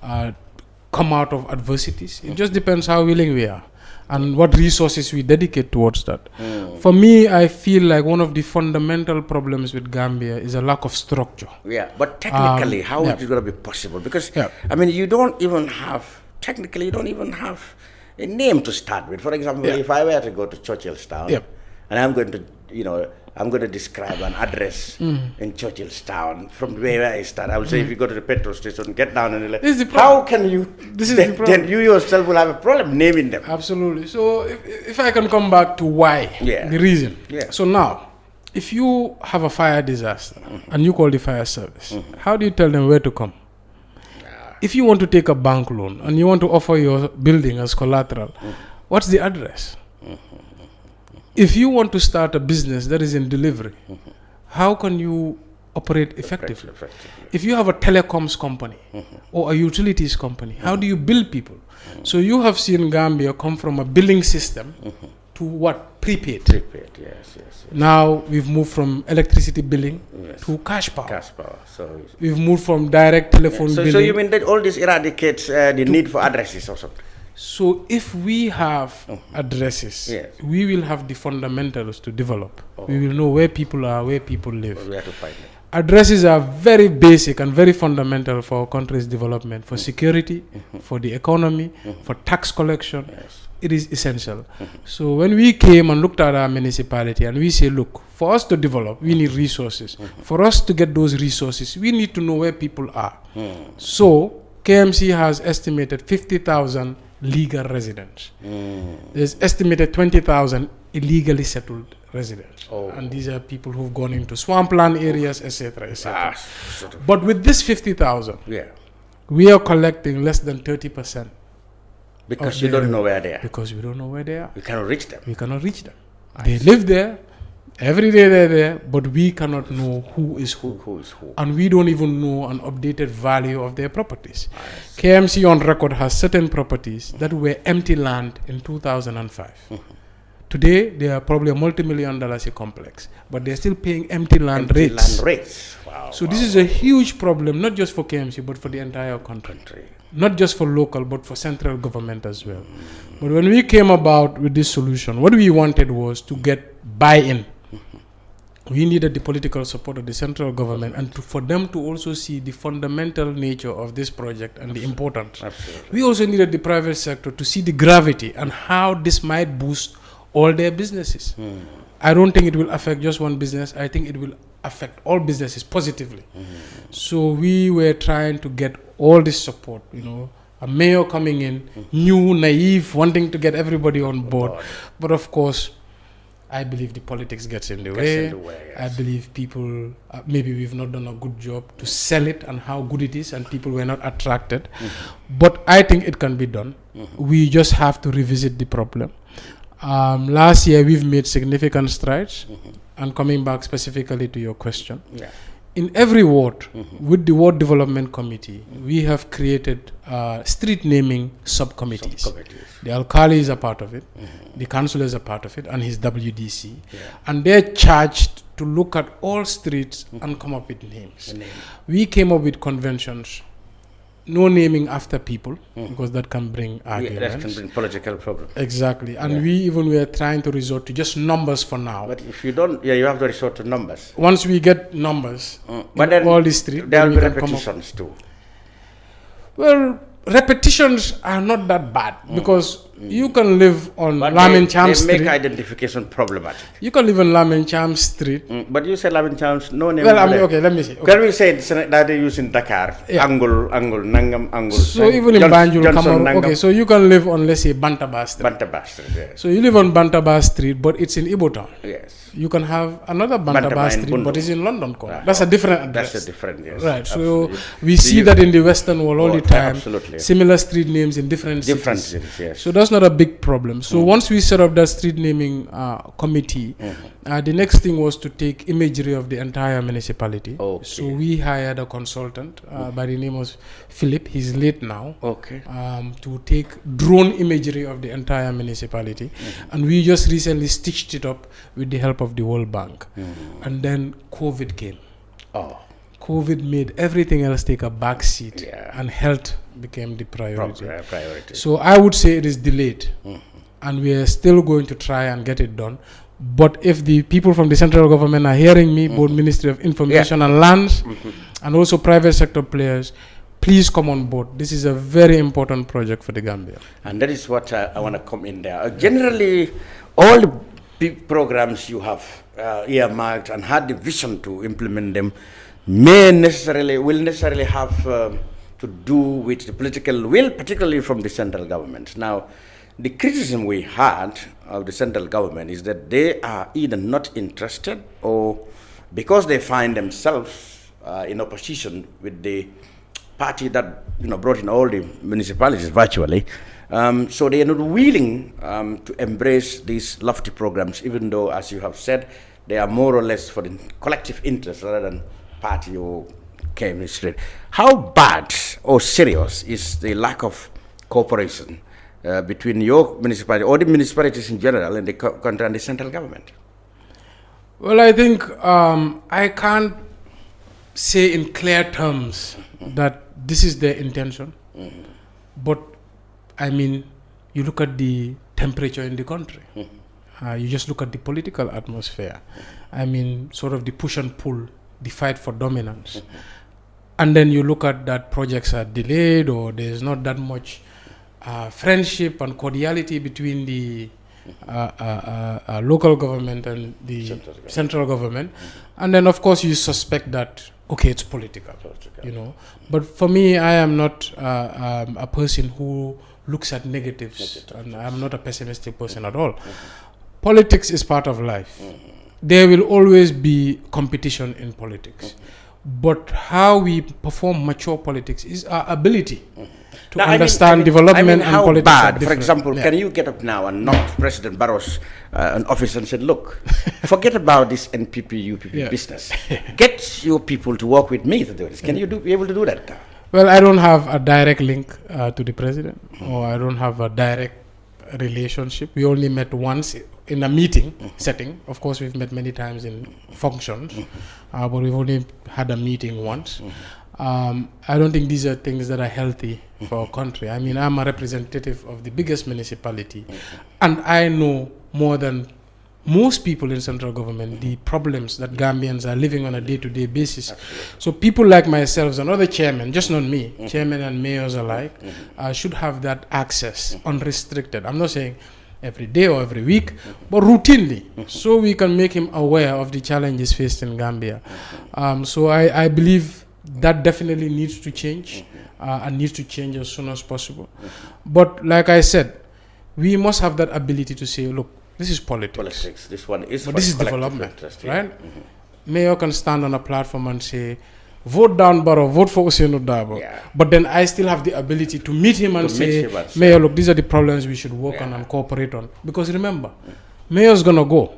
come out of adversities. It just depends how willing we are and what resources we dedicate towards that. For me, I feel like one of the fundamental problems with Gambia is a lack of structure. But technically, how is it going to be possible? Because, I mean, you don't even have, technically, you don't even have a name to start with. For example, if I were to go to Churchillstown, and I'm going to, I'm going to describe an address in Churchillstown from where I start. I will say, if you go to the petrol station, get down and how can you? This is the problem. Then you yourself will have a problem naming them. Absolutely. So if I can come back to why, the reason. So now, if you have a fire disaster and you call the fire service, how do you tell them where to come? If you want to take a bank loan and you want to offer your building as collateral, what's the address? If you want to start a business that is in delivery, how can you operate effectively? If you have a telecoms company or a utilities company, how do you bill people? So you have seen Gambia come from a billing system to what? Prepaid. Yes. Now we've moved from electricity billing to cash power. So we've moved from direct telephone billing. So you mean that all this eradicates the need for addresses or something? So if we have addresses, we will have the fundamentals to develop. We will know where people are, where people live. We have to find them. Addresses are very basic and very fundamental for our country's development, for security, for the economy, for tax collection. It is essential. So when we came and looked at our municipality and we say, look, for us to develop, we need resources. For us to get those resources, we need to know where people are. So KMC has estimated 50,000 legal residents. There's estimated 20,000 illegally settled residents. And these are people who've gone into swampland areas, etc., etc. But with this 50,000, we are collecting less than 30%. Because you don't know where they are. Because we don't know where they are. We cannot reach them. We cannot reach them. They live there. Every day they're there, but we cannot know who is who. And we don't even know an updated value of their properties. KMC on record has certain properties that were empty land in 2005. Today, they are probably a multi-million-dollar complex, but they're still paying empty land rates. Wow. So this is a huge problem, not just for KMC, but for the entire country. Not just for local, but for central government as well. But when we came about with this solution, what we wanted was to get buy-in. We needed the political support of the central government and for them to also see the fundamental nature of this project and the importance. We also needed the private sector to see the gravity and how this might boost all their businesses. I don't think it will affect just one business. I think it will affect all businesses positively. So we were trying to get all this support, a mayor coming in, new, naive, wanting to get everybody on board. But of course, I believe the politics gets in the way. I believe people, maybe we've not done a good job to sell it and how good it is, and people were not attracted. But I think it can be done. We just have to revisit the problem. Last year, we've made significant strides. And coming back specifically to your question, in every ward, with the Ward Development Committee, we have created street naming subcommittees. The alkali is a part of it, the councillor is a part of it, and his WDC. And they're charged to look at all streets and come up with names. We came up with conventions. No naming after people, because that can bring arguments. That can bring political problems. Exactly. And we even were trying to resort to just numbers for now. But if you don't, you have to resort to numbers. Once we get numbers, but then all the streets, there will be repetitions too. Well, repetitions are not that bad, because you can live on Lamin Cham Street. They make identification problematic. You can live on Lamin Cham Street. But you said Lamin Cham's no name. Well, okay, let me see. Can we say that they use in Dakar? Angle, Nangam, Angle. So even in Banjul, Kamaru, okay, so you can live on, let's say, Bantaba Street. Bantaba Street, yes. So you live on Bantaba Street, but it's in Ibo Town. Yes. You can have another Bantaba Street, but it's in London corner. That's a different address. That's a different, yes. Right. So we see that in the Western world all the time. Absolutely. Similar street names in different cities. Yes. So that's not a big problem. So once we set up that street naming committee, the next thing was to take imagery of the entire municipality. So we hired a consultant by the name of Philip. He's late now. To take drone imagery of the entire municipality. And we just recently stitched it up with the help of the World Bank. And then COVID came. COVID made everything else take a back seat, and health became the priority. So I would say it is delayed, and we are still going to try and get it done. But if the people from the central government are hearing me, both Ministry of Information and Lands, and also private sector players, please come on board. This is a very important project for the Gambia. And that is what I want to come in there. Generally, all the big programs you have earmarked and had the vision to implement them will necessarily have to do with the political will, particularly from the central government. Now, the criticism we had of the central government is that they are either not interested, or because they find themselves in opposition with the party that brought in all the municipalities virtually, so they are not willing to embrace these lofty programs, even though, as you have said, they are more or less for the collective interest rather than party or KMC. How bad or serious is the lack of cooperation between your municipality or the municipalities in general and the country and the central government? Well, I think I can't say in clear terms that this is their intention, but I mean, you look at the temperature in the country. You just look at the political atmosphere. I mean, sort of the push and pull, the fight for dominance. And then you look at that projects are delayed, or there's not that much friendship and cordiality between the local government and the central government. And then, of course, you suspect that, okay, it's political. But for me, I am not a person who looks at negatives, and I'm not a pessimistic person at all. Politics is part of life. There will always be competition in politics. But how we perform mature politics is our ability to understand development and politics. How bad, for example, can you get up now and knock President Barrow's office and say, look, forget about this NPP, UPP business. Get your people to work with me to do this. Can you be able to do that? Well, I don't have a direct link to the president, or I don't have a direct relationship. We only met once in a meeting setting. Of course, we've met many times in functions, but we've only had a meeting once. I don't think these are things that are healthy for our country. I mean, I'm a representative of the biggest municipality, and I know more than most people in central government the problems that Gambians are living on a day-to-day basis. So people like myself and other chairmen, just not me, chairmen and mayors alike, should have that access unrestricted. I'm not saying every day or every week, but routinely, so we can make him aware of the challenges faced in Gambia. So I believe that definitely needs to change, and needs to change as soon as possible. But like I said, we must have that ability to say, look, This is politics. Politics. This one is. But this is development, right? Mayor can stand on a platform and say, vote down Barrow, vote for Ousainou Darboe. But then I still have the ability to meet him and say, Mayor, look, these are the problems we should work on and cooperate on. Because remember, Mayor's going to go.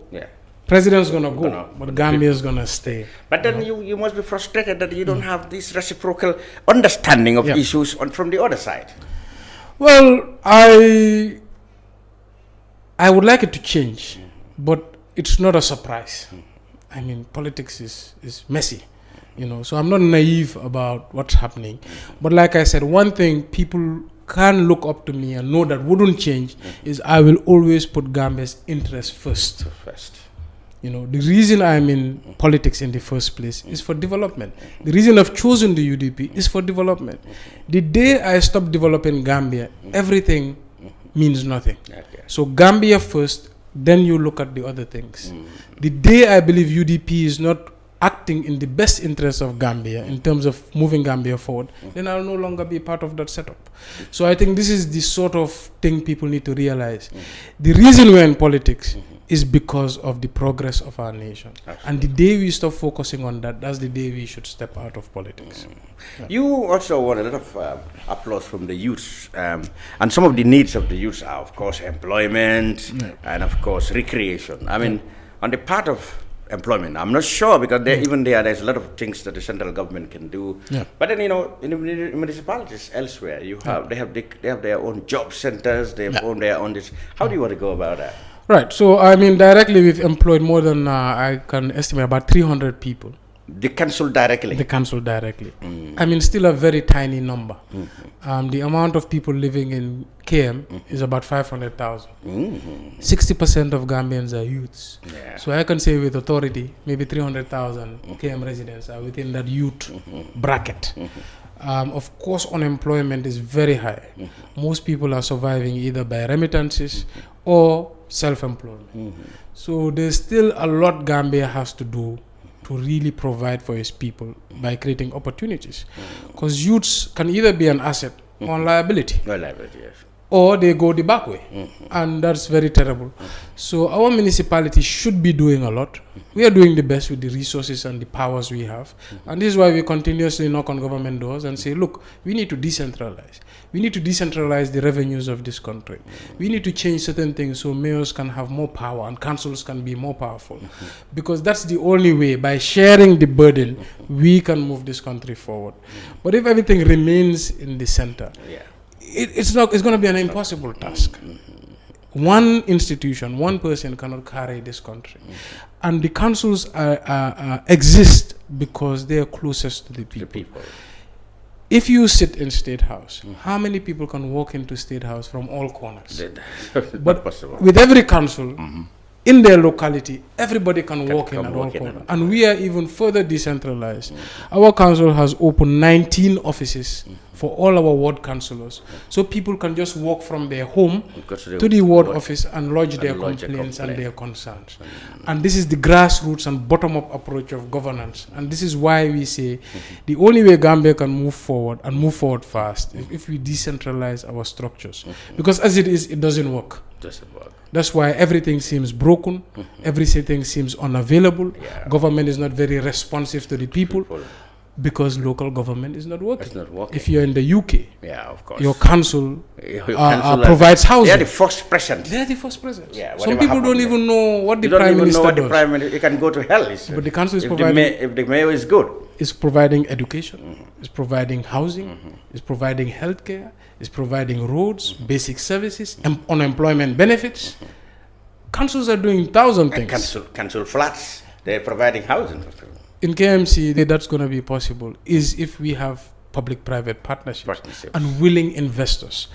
President's going to go, but Gambia's going to stay. But then you must be frustrated that you don't have this reciprocal understanding of issues from the other side. Well, I would like it to change, but it's not a surprise. I mean, politics is messy, so I'm not naive about what's happening. But like I said, one thing people can look up to me and know that wouldn't change is I will always put Gambia's interest first. The reason I'm in politics in the first place is for development. The reason I've chosen the UDP is for development. The day I stop developing Gambia, everything means nothing. So Gambia first, then you look at the other things. The day I believe UDP is not acting in the best interest of Gambia in terms of moving Gambia forward, then I'll no longer be part of that setup. So I think this is the sort of thing people need to realize. The reason we're in politics is because of the progress of our nation. And the day we stop focusing on that, that's the day we should step out of politics. You also want a lot of applause from the youth. And some of the needs of the youth are, of course, employment and, of course, recreation. I mean, on the part of employment, I'm not sure, because even there's a lot of things that the central government can do. But then, in the municipalities elsewhere, they have their own job centers, they have their own this. How do you want to go about that? Right. So, I mean, directly we've employed more than, I can estimate, about 300 people. The council directly? The council directly. I mean, still a very tiny number. The amount of people living in KM is about 500,000. 60% of Gambians are youths. So I can say with authority, maybe 300,000 KM residents are within that youth bracket. Of course, unemployment is very high. Most people are surviving either by remittances or self-employment. So there's still a lot Gambia has to do to really provide for its people by creating opportunities. Because youths can either be an asset or a liability. Or they go the back way. And that's very terrible. So our municipality should be doing a lot. We are doing the best with the resources and the powers we have. And this is why we continuously knock on government doors and say, look, we need to decentralize. We need to decentralize the revenues of this country. We need to change certain things so mayors can have more power and councils can be more powerful. Because that's the only way, by sharing the burden, we can move this country forward. But if everything remains in the center, it's going to be an impossible task. One institution, one person cannot carry this country. And the councils exist because they are closest to the people. If you sit in State House, how many people can walk into State House from all corners? But with every council, in their locality, everybody can walk in at all corners. And we are even further decentralized. Our council has opened 19 offices for all our ward councillors. So people can just walk from their home to the ward office and lodge their complaints and their concerns. And this is the grassroots and bottom-up approach of governance. And this is why we say the only way Gambia can move forward and move forward fast is if we decentralize our structures. Because as it is, it doesn't work. That's why everything seems broken, everything seems unavailable, government is not very responsive to the people, because local government is not working. If you're in the UK, your council provides housing. They are the first present. They are the first present. Some people don't even know what the Prime Minister does. You can go to hell. But the council is providing... If the mayor is good. It's providing education, it's providing housing, it's providing healthcare, it's providing roads, basic services, unemployment benefits. Councils are doing 1,000 things. Council flats, they're providing housing. In KMC, that's going to be possible is if we have public-private partnerships and willing investors.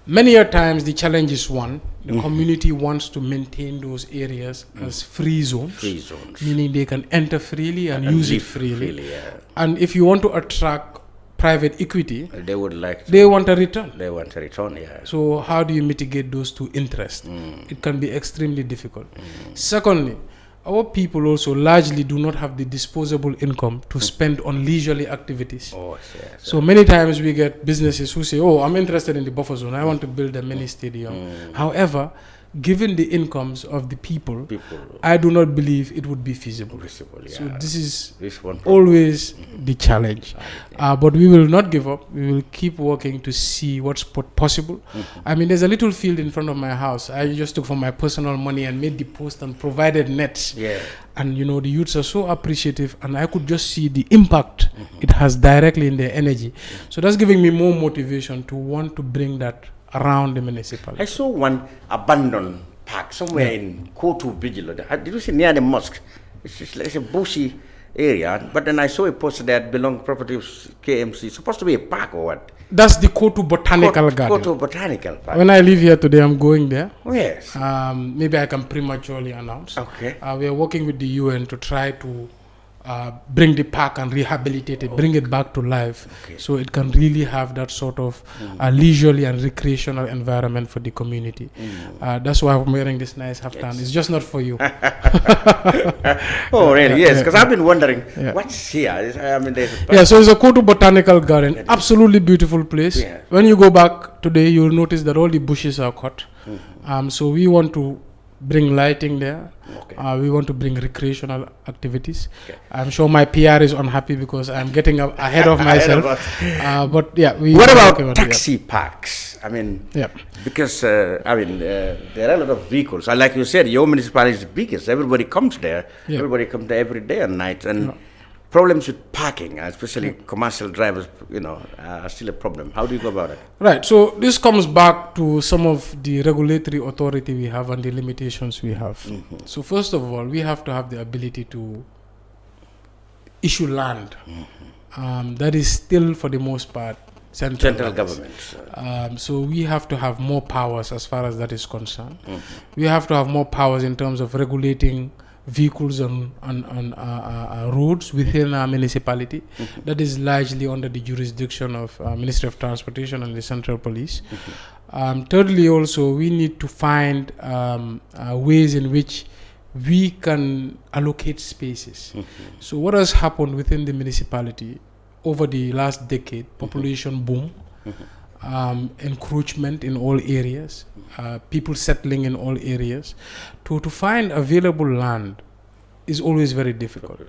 Many a times the challenge is one, the community wants to maintain those areas as free zones, meaning they can enter freely and use it freely. And if you want to attract private equity, they would like to, they want a return. They want a return, So how do you mitigate those two interests? It can be extremely difficult. Secondly, our people also largely do not have the disposable income to spend on leisurely activities. So many times we get businesses who say, oh, I'm interested in the buffer zone. I want to build a mini stadium. However, given the incomes of the people, I do not believe it would be feasible. So this is always the challenge. But we will not give up. We will keep working to see what's possible. I mean, there's a little field in front of my house. I just took from my personal money and made the post and provided nets. And you know, the youths are so appreciative, and I could just see the impact it has directly in their energy. So that's giving me more motivation to want to bring that around the municipality. I saw one abandoned park somewhere in Kotu Bijilo. Did you see near the mosque? It's just like a bushy area, but then I saw a poster that belonged property of KMC. It's supposed to be a park or what? That's the Kotu Botanical Garden. Kotu Botanical Park. When I leave here today, I'm going there. Oh, yes. Maybe I can prematurely announce. Okay. We are working with the UN to try to bring the park and rehabilitate it, bring it back to life, so it can really have that sort of leisurely and recreational environment for the community. That's why I'm wearing this nice haftan. It's just not for you. Oh, really? Yes, because I've been wondering what's here. I mean, so it's a Kotu Botanical Garden. Absolutely beautiful place. When you go back today, you'll notice that all the bushes are cut. So we want to bring lighting there. We want to bring recreational activities. I'm sure my PR is unhappy because I'm getting ahead of myself. But yeah, what about taxi parks? I mean, because there are a lot of vehicles. Like you said, your municipality is the biggest. Everybody comes there. Everybody comes there every day and night. And problems with parking, especially commercial drivers, you know, are still a problem. How do you go about it? Right. So this comes back to some of the regulatory authority we have and the limitations we have. So first of all, we have to have the ability to issue land. That is still, for the most part, central government. So we have to have more powers as far as that is concerned. We have to have more powers in terms of regulating vehicles on roads within our municipality. That is largely under the jurisdiction of Ministry of Transportation and the Central Police. Thirdly, also, we need to find ways in which we can allocate spaces. So what has happened within the municipality over the last decade, population boom, encroachment in all areas, people settling in all areas, to find available land is always very difficult.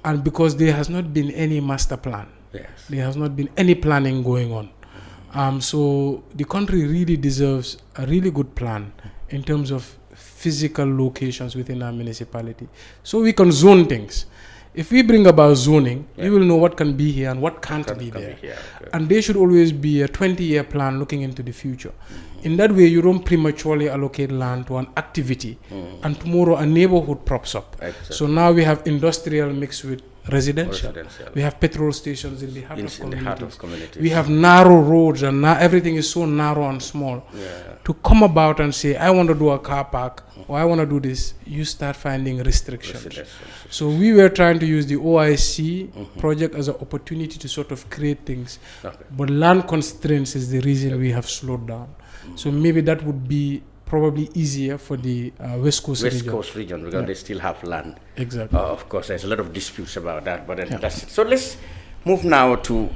And because there has not been any master plan, there has not been any planning going on. So the country really deserves a really good plan in terms of physical locations within our municipality, so we can zone things. If we bring about zoning, we will know what can be here and what can't be there. And there should always be a 20-year plan looking into the future. In that way, you don't prematurely allocate land to an activity, and tomorrow a neighborhood props up. So now we have industrial mixed with residential. We have petrol stations in the heart of communities. We have narrow roads, and now everything is so narrow and small. To come about and say, I want to do a car park, or I want to do this, you start finding restrictions. So we were trying to use the OIC project as an opportunity to sort of create things. But land constraints is the reason we have slowed down. So maybe that would be probably easier for the West Coast region because they still have land. Exactly. Of course, there's a lot of disputes about that, but that's it. So let's move now to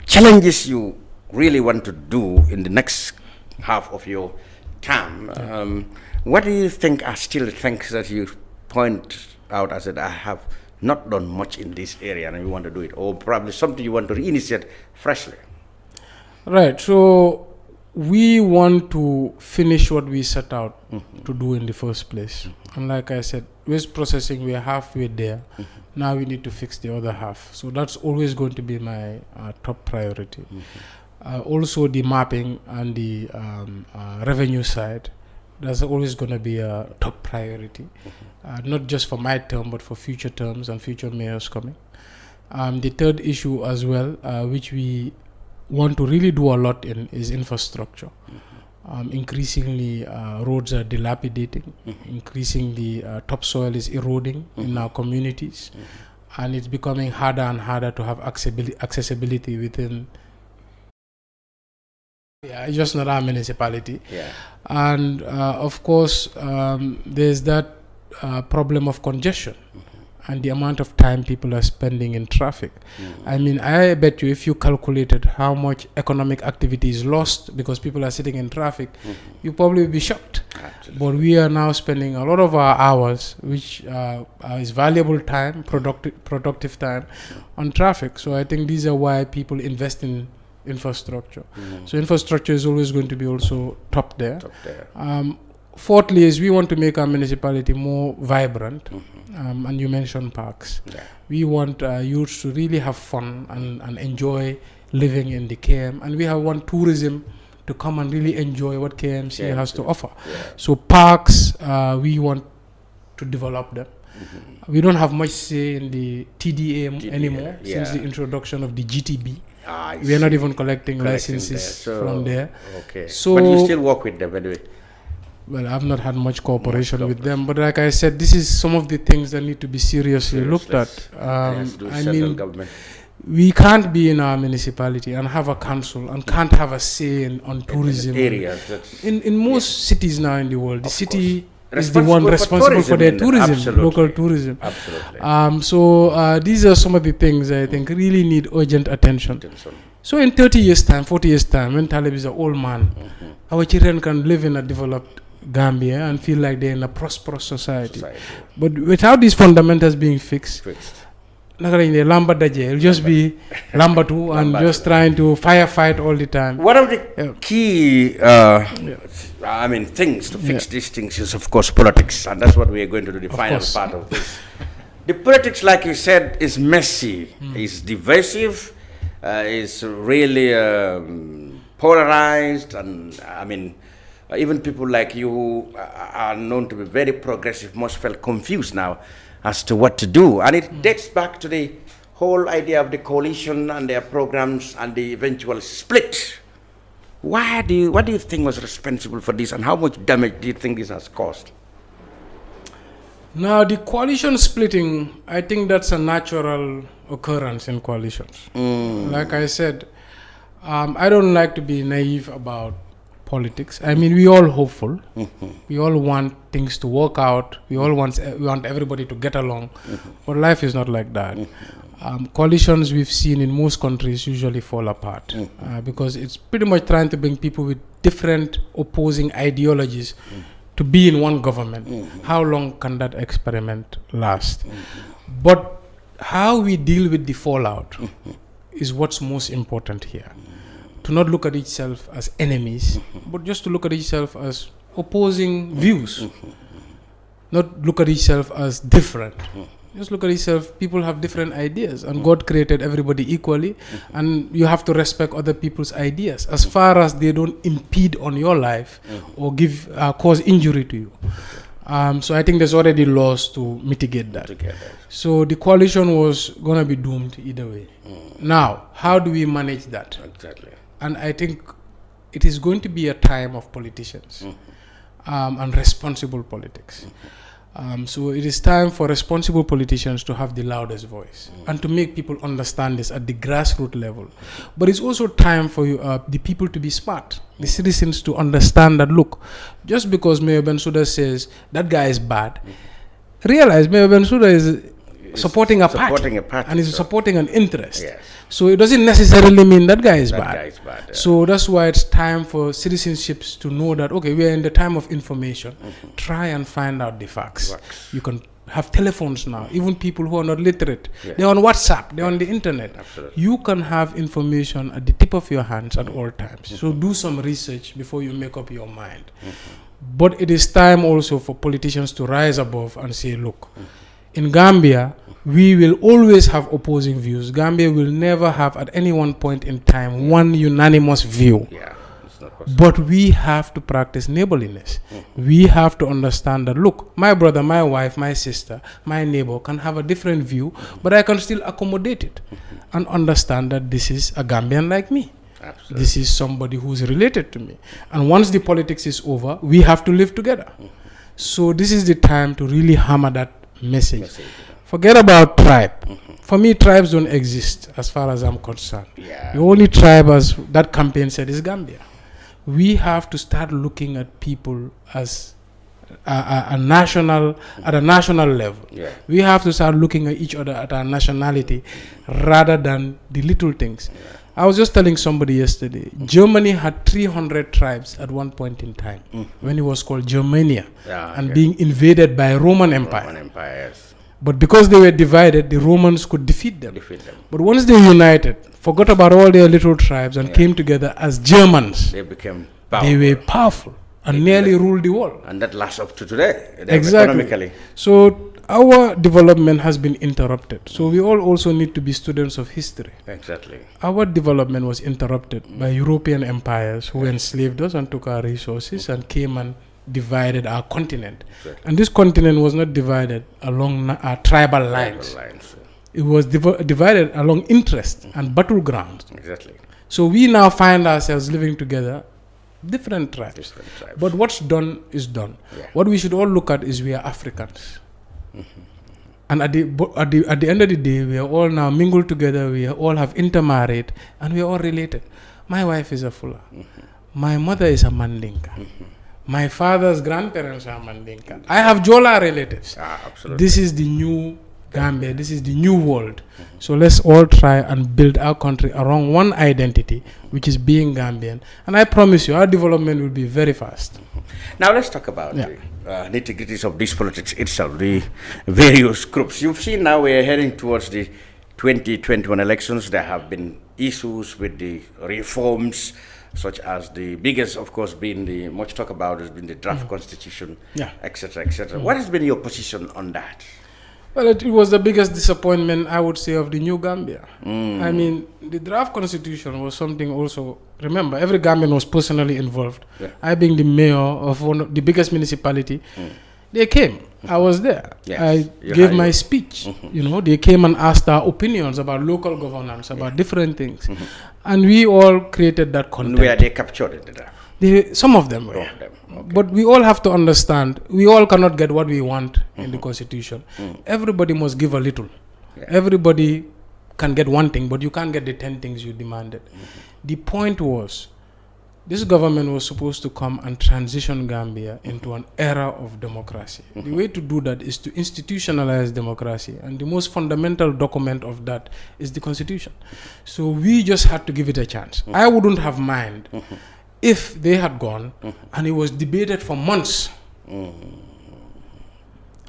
challenges you really want to do in the next half of your term. What do you think are still things that you point out as that I have not done much in this area and you want to do it, or probably something you want to reinitiate freshly? Right. So we want to finish what we set out to do in the first place. And like I said, waste processing, we are halfway there. Now we need to fix the other half. So that's always going to be my top priority. Also the mapping and the revenue side, that's always going to be a top priority. Not just for my term, but for future terms and future mayors coming. The third issue as well, which we want to really do a lot in, is infrastructure. Increasingly, roads are dilapidating. Increasingly, topsoil is eroding in our communities. And it's becoming harder and harder to have accessibility within it's just not our municipality. And of course, there's that problem of congestion. and the amount of time people are spending in traffic. I mean, I bet you if you calculated how much economic activity is lost because people are sitting in traffic, you probably would be shocked. Absolutely. But we are now spending a lot of our hours, which is valuable time, productive time, on traffic. So I think these are why people invest in infrastructure. So infrastructure is always going to be also top there. Fourthly is we want to make our municipality more vibrant, and you mentioned parks. We want youths to really have fun and enjoy living in the KM, and we want tourism to come and really enjoy what KMC has to offer. So parks, we want to develop them. We don't have much say in the TDA anymore since the introduction of the GTB. We are not even collecting licenses from there. Okay. So, but you still work with them anyway? Well, I've not had much cooperation with them, but like I said, this is some of the things that need to be seriously looked at. I mean, we can't be in our municipality and have a council and can't have a say on tourism. In most cities now in the world, the city is the one responsible for their tourism, local tourism. So these are some of the things I think really need urgent attention. So in 30 years' time, 40 years' time, when Talib is an old man, our children can live in a developed Gambia and feel like they're in a prosperous society. But without these fundamentals being fixed, it'll just be Lamba 2 and just trying to firefight all the time. One of the key I mean, things to fix these things is, of course, politics, and that's what we are going to do, the final part of this. The politics, like you said, is messy, is divisive, is really polarized, and I mean, even people like you who are known to be very progressive must feel confused now as to what to do. And it dates back to the whole idea of the coalition and their programs and the eventual split. What do you think was responsible for this, and how much damage do you think this has caused? Now, the coalition splitting, I think that's a natural occurrence in coalitions. Like I said, I don't like to be naive about politics. I mean, we all hopeful. We all want things to work out. We all want everybody to get along. But life is not like that. Coalitions we've seen in most countries usually fall apart because it's pretty much trying to bring people with different opposing ideologies to be in one government. How long can that experiment last? But how we deal with the fallout is what's most important here. To not look at itself as enemies, but just to look at itself as opposing views. Not look at itself as different. Just look at itself, people have different ideas, and God created everybody equally, and you have to respect other people's ideas as far as they don't impede on your life or cause injury to you. So I think there's already laws to mitigate that. So the coalition was going to be doomed either way. Now, how do we manage that? Exactly. And I think it is going to be a time of politicians and responsible politics. So it is time for responsible politicians to have the loudest voice and to make people understand this at the grassroots level. But it's also time for the people to be smart, the citizens to understand that, look, just because Mayor Bensouda says that guy is bad, realize Mayor Bensouda is supporting a party and is supporting an interest. So it doesn't necessarily mean that guy is bad. So that's why it's time for citizenships to know that, okay, we are in the time of information. Try and find out the facts. You can have telephones now, even people who are not literate. They're on WhatsApp, they're on the internet. You can have information at the tip of your hands at all times. So do some research before you make up your mind. But it is time also for politicians to rise above and say, look, in Gambia, we will always have opposing views. Gambia will never have at any one point in time one unanimous view. But we have to practice neighborliness. We have to understand that, look, my brother, my wife, my sister, my neighbor can have a different view, but I can still accommodate it and understand that this is a Gambian like me. This is somebody who's related to me. And once the politics is over, we have to live together. So this is the time to really hammer that message. Forget about tribe. For me, tribes don't exist as far as I'm concerned. The only tribe, as that campaign said, is Gambia. We have to start looking at people as at a national level. Yeah. We have to start looking at each other at our nationality rather than the little things. Yeah. I was just telling somebody yesterday, Germany had 300 tribes at one point in time when it was called Germania and being invaded by Roman Empire. Roman Empire, yes. But because they were divided, the Romans could defeat them. But once they united, forgot about all their little tribes and came together as Germans, they became powerful. They were powerful and nearly ruled the world. And that lasts up to today, exactly. Economically. So our development has been interrupted. So we all also need to be students of history. Exactly. Our development was interrupted by European empires who enslaved us and took our resources and came and divided our continent. Exactly. And this continent was not divided along our tribal lines. It was divided along interest and battlegrounds. Exactly. So we now find ourselves living together, different tribes. But what's done is done. Yeah. What we should all look at is we are Africans. And at the end of the day, we are all now mingled together, we all have intermarried, and we are all related. My wife is a Fula. My mother is a Mandinka. My father's grandparents are Mandinka. I have Jola relatives. Absolutely. This is the new Gambia. This is the new world. So let's all try and build our country around one identity, which is being Gambian. And I promise you, our development will be very fast. Now let's talk about the nitty-gritties of this politics itself, the various groups. You've seen now we're heading towards the 2021 elections. There have been issues with the reforms, such as the biggest, of course, being the much talk about has been the draft constitution, etc., etc. What has been your position on that? Well, it was the biggest disappointment, I would say, of the new Gambia. I mean, the draft constitution was something also, remember, every Gambian was personally involved. I being the mayor of the biggest municipality, they came. I was there. I gave my speech. You know, they came and asked our opinions about local governance, about different things. And we all created that content. Were they captured in the draft? Some of them were. But we all have to understand, we all cannot get what we want in the constitution. Everybody must give a little. Everybody can get one thing, but you can't get the 10 things you demanded. The point was, this government was supposed to come and transition Gambia into an era of democracy. The way to do that is to institutionalize democracy, and the most fundamental document of that is the constitution. So we just had to give it a chance. I wouldn't have mind if they had gone and it was debated for months.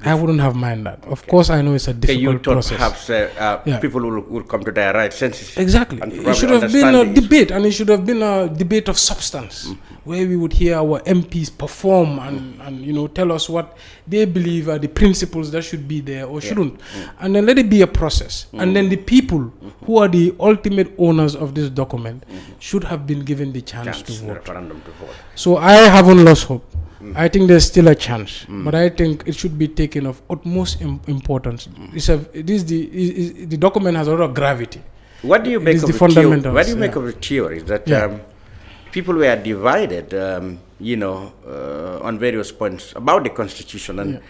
I wouldn't have mind that. Of course, I know it's a difficult process. Perhaps people will come to their right senses. Exactly. It should have been a debate, and it should have been a debate of substance, where we would hear our MPs perform and you know, tell us what they believe are the principles that should be there or shouldn't. And then let it be a process. And then the people who are the ultimate owners of this document should have been given the chance to vote. Referendum to vote. So I haven't lost hope. I think there's still a chance, but I think it should be taken of utmost importance. The document has a lot of gravity. What do you make of the fundamentals? What do you make of the theories that people were divided, you know, on various points about the constitution,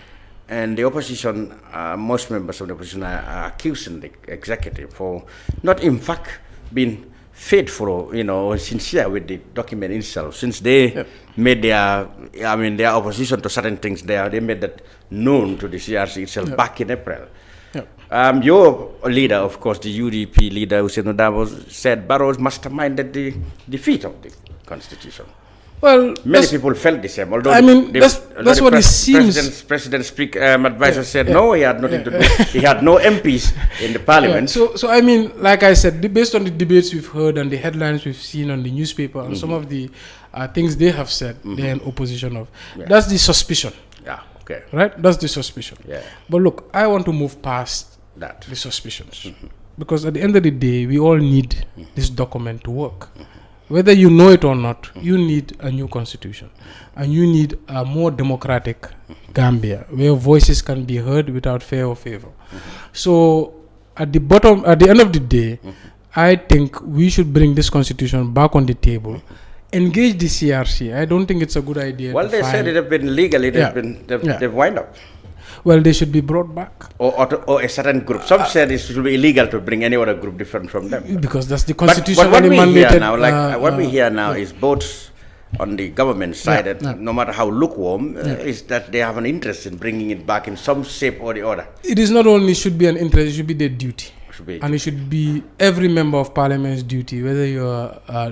and the opposition, most members of the opposition are accusing the executive for not, in fact, being faithful, you know, sincere with the document itself, since they made their opposition to certain things there. They made that known to the CRC itself back in April. Your leader, of course, the UDP leader, Hussein Odabo, said Barrow's masterminded the defeat of the constitution. Well, many people felt the same. Although I mean, that's what it seems. President advisor said no, he had nothing to do. He had no MPs in the parliament. So I mean, like I said, based on the debates we've heard and the headlines we've seen on the newspaper and some of the things they have said, they're in opposition of. That's the suspicion. Okay. Right? That's the suspicion. But look, I want to move past the suspicions, because at the end of the day, we all need this document to work. Whether you know it or not, you need a new constitution, and you need a more democratic Gambia where voices can be heard without fear or favor. So at the end of the day, I think we should bring this constitution back on the table, engage the CRC. I don't think it's a good idea. Well, they said it have been legally, they've wind up. Well, they should be brought back. Or a certain group. Some said it should be illegal to bring any other group different from them. Because that's the constitution. But what we hear now, what we hear now is both on the government side, no matter how lukewarm, is that they have an interest in bringing it back in some shape or the other. It is not only should be an interest, it should be their duty. And it should be every member of parliament's duty, whether you're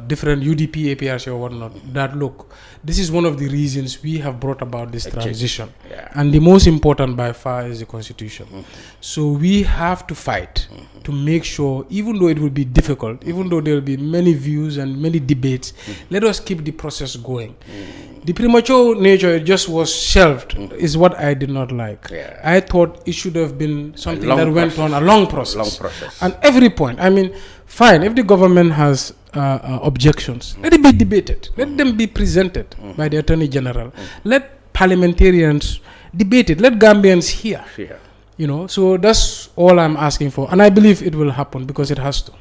different UDP, APRC or whatnot, that look, this is one of the reasons we have brought about this transition. And the most important by far is the constitution. So we have to fight to make sure, even though it will be difficult, even though there will be many views and many debates, let us keep the process going. The premature nature, it just was shelved, is what I did not like. I thought it should have been something that went on a long process. And every point, I mean, fine, if the government has objections, let it be debated. Let them be presented by the Attorney General. Let parliamentarians debate it. Let Gambians hear. You know, so that's all I'm asking for. And I believe it will happen because it has to.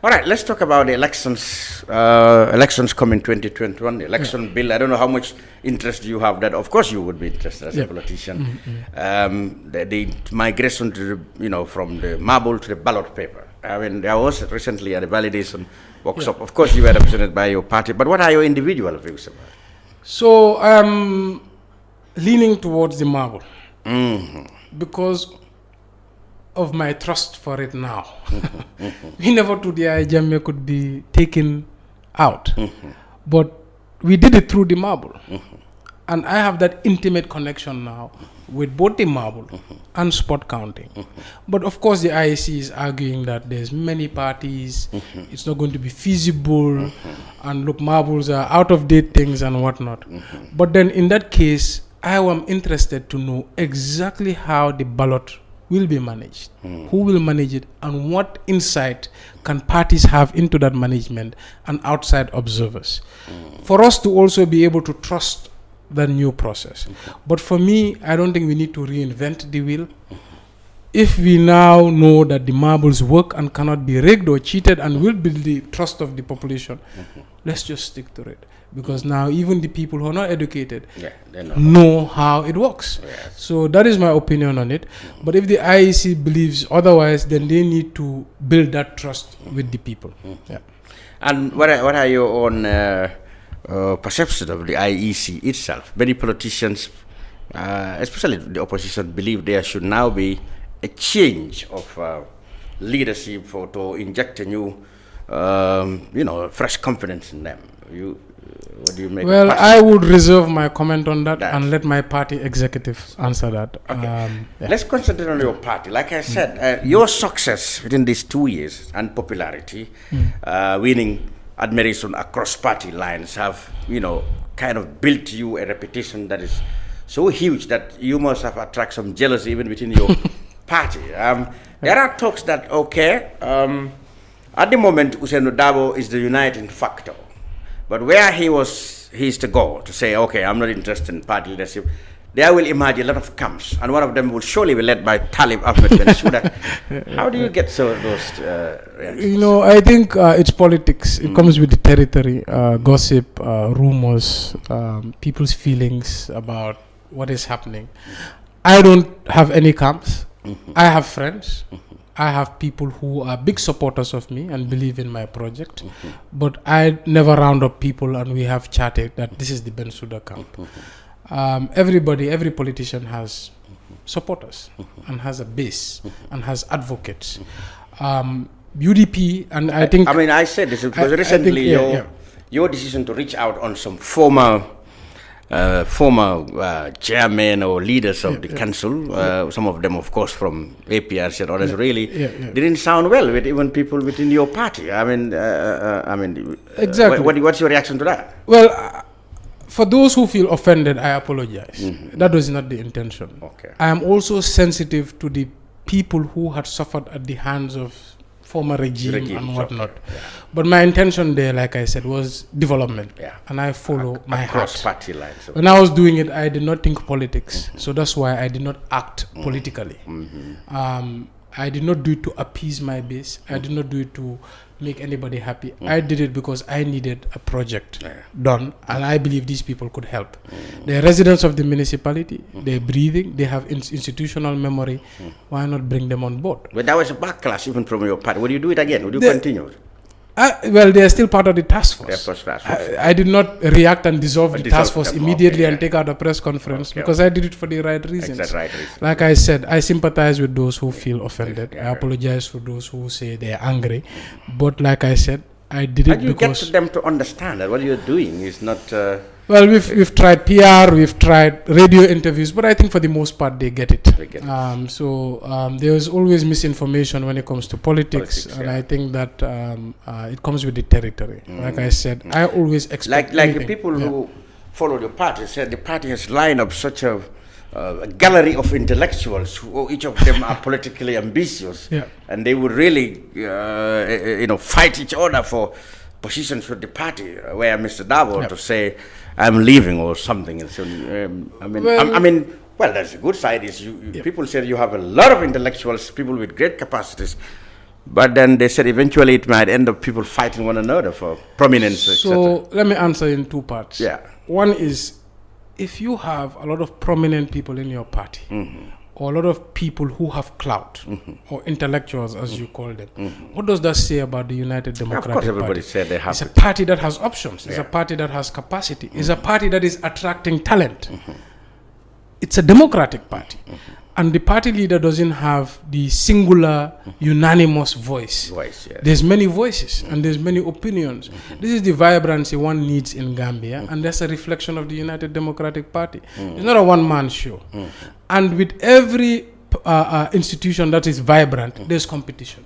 All right, let's talk about the elections. Elections coming 2021. The election bill. I don't know how much interest you have. That of course you would be interested as a politician. The migration to the, from the marble to the ballot paper. I mean, there was recently a validation workshop. Of course, you were represented by your party. But what are your individual views about it? So I'm leaning towards the marble because of my trust for it now. We never thought the Jammeh could be taken out, but we did it through the marble. And I have that intimate connection now with both the marble and spot counting. But of course the IEC is arguing that there's many parties, it's not going to be feasible, and look, marbles are out of date things and whatnot. But then in that case, I am interested to know exactly how the ballot will be managed, who will manage it, and what insight can parties have into that management and outside observers, for us to also be able to trust the new process. But for me, I don't think we need to reinvent the wheel. If we now know that the marbles work and cannot be rigged or cheated and will build the trust of the population, let's just stick to it. Because now even the people who are not educated know how it works. So that is my opinion on it. But if the IEC believes otherwise, then they need to build that trust with the people. And what are your own perception of the IEC itself? Many politicians, especially the opposition, believe there should now be a change of leadership to inject a new, fresh confidence in them. What do you make? Well, I would reserve my comment on that and let my party executives answer that. Let's concentrate on your party. Like I said, your success within these 2 years and popularity, winning admiration across party lines, have kind of built you a reputation that is so huge that you must have attracted some jealousy even within your party. There are talks that at the moment Ousainou Darboe is the uniting factor. But where he's to go to say, okay, I'm not interested in party leadership, there will emerge a lot of camps, and one of them will surely be led by Talib, Ahmed, Bensouda. How do you get those reactions? I think it's politics. It comes with the territory, gossip, rumors, people's feelings about what is happening. I don't have any camps. I have friends. I have people who are big supporters of me and believe in my project, but I never round up people and we have chatted that this is the Bensouda camp. Every politician has supporters and has a base and has advocates. UDP, and I think... I said this because recently your decision to reach out on some former chairmen or leaders of the council, some of them of course from APRC and others, really didn't sound well with even people within your party. Exactly. What's your reaction to that? Well, for those who feel offended, I apologize. That was not the intention. I am also sensitive to the people who had suffered at the hands of former regime and whatnot. But my intention there, like I said, was development. And I follow my heart. Party lines. When I was doing it, I did not think politics. So that's why I did not act politically. I did not do it to appease my base. I did not do it to make anybody happy. I did it because I needed a project done, and I believe these people could help. They're residents of the municipality, they're breathing, they have institutional memory. Why not bring them on board? But that was a backlash even from your party. Would you do it again? Would you continue? Well, they are still part of the task force. Task force. I did not react and dissolve the task force immediately and take out a press conference because I did it for the right reasons. Exactly right reason. Like I said, I sympathize with those who feel offended. I apologize for those who say they are angry. But like I said, I did it because... you because... get them to understand that what you're doing is not... well, we've tried PR, we've tried radio interviews, but I think for the most part they get it. There's always misinformation when it comes to politics and I think that it comes with the territory. Like I said, I always expect like the people who follow the party said the party has lined up such a gallery of intellectuals who each of them are politically ambitious, and they would really fight each other for positions with the party, where Mr. Dabo to say I'm leaving or something. So, well, that's a good side. Is people said you have a lot of intellectuals, people with great capacities, but then they said eventually it might end up people fighting one another for prominence. So let me answer in two parts. One is, if you have a lot of prominent people in your party, or a lot of people who have clout, or intellectuals as you call them, what does that say about the United Democratic Party? Of course, everybody said they have. It's a party that has options. It's a party that has capacity. It's a party that is attracting talent. It's a democratic party. And the party leader doesn't have the singular, unanimous voice. There's many voices and there's many opinions. This is the vibrancy one needs in Gambia, and that's a reflection of the United Democratic Party. It's not a one-man show. And with every institution that is vibrant, there's competition.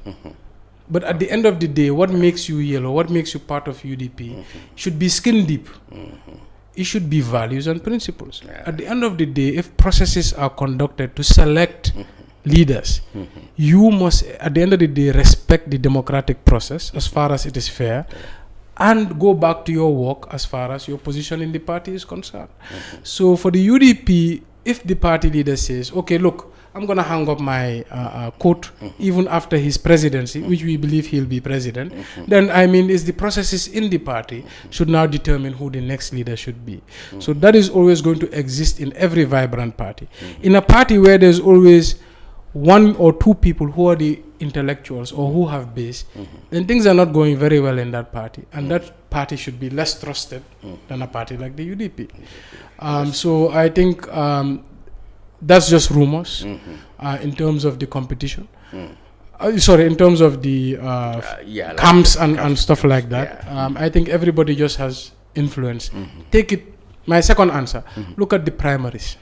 But at the end of the day, what makes you yellow, what makes you part of UDP, should be skin deep. It should be values and principles. At the end of the day, if processes are conducted to select leaders, you must, at the end of the day, respect the democratic process as far as it is fair, and go back to your work as far as your position in the party is concerned. So for the UDP, if the party leader says, okay, look, I'm going to hang up my coat even after his presidency, which we believe he'll be president, then is the processes in the party should now determine who the next leader should be. So that is always going to exist in every vibrant party. In a party where there's always one or two people who are the intellectuals or who have base, then things are not going very well in that party. And that party should be less trusted than a party like the UDP. So I think that's just rumors in terms of the competition. In terms of the camps and stuff like that. I think everybody just has influence. Take it. My second answer, look at the primaries.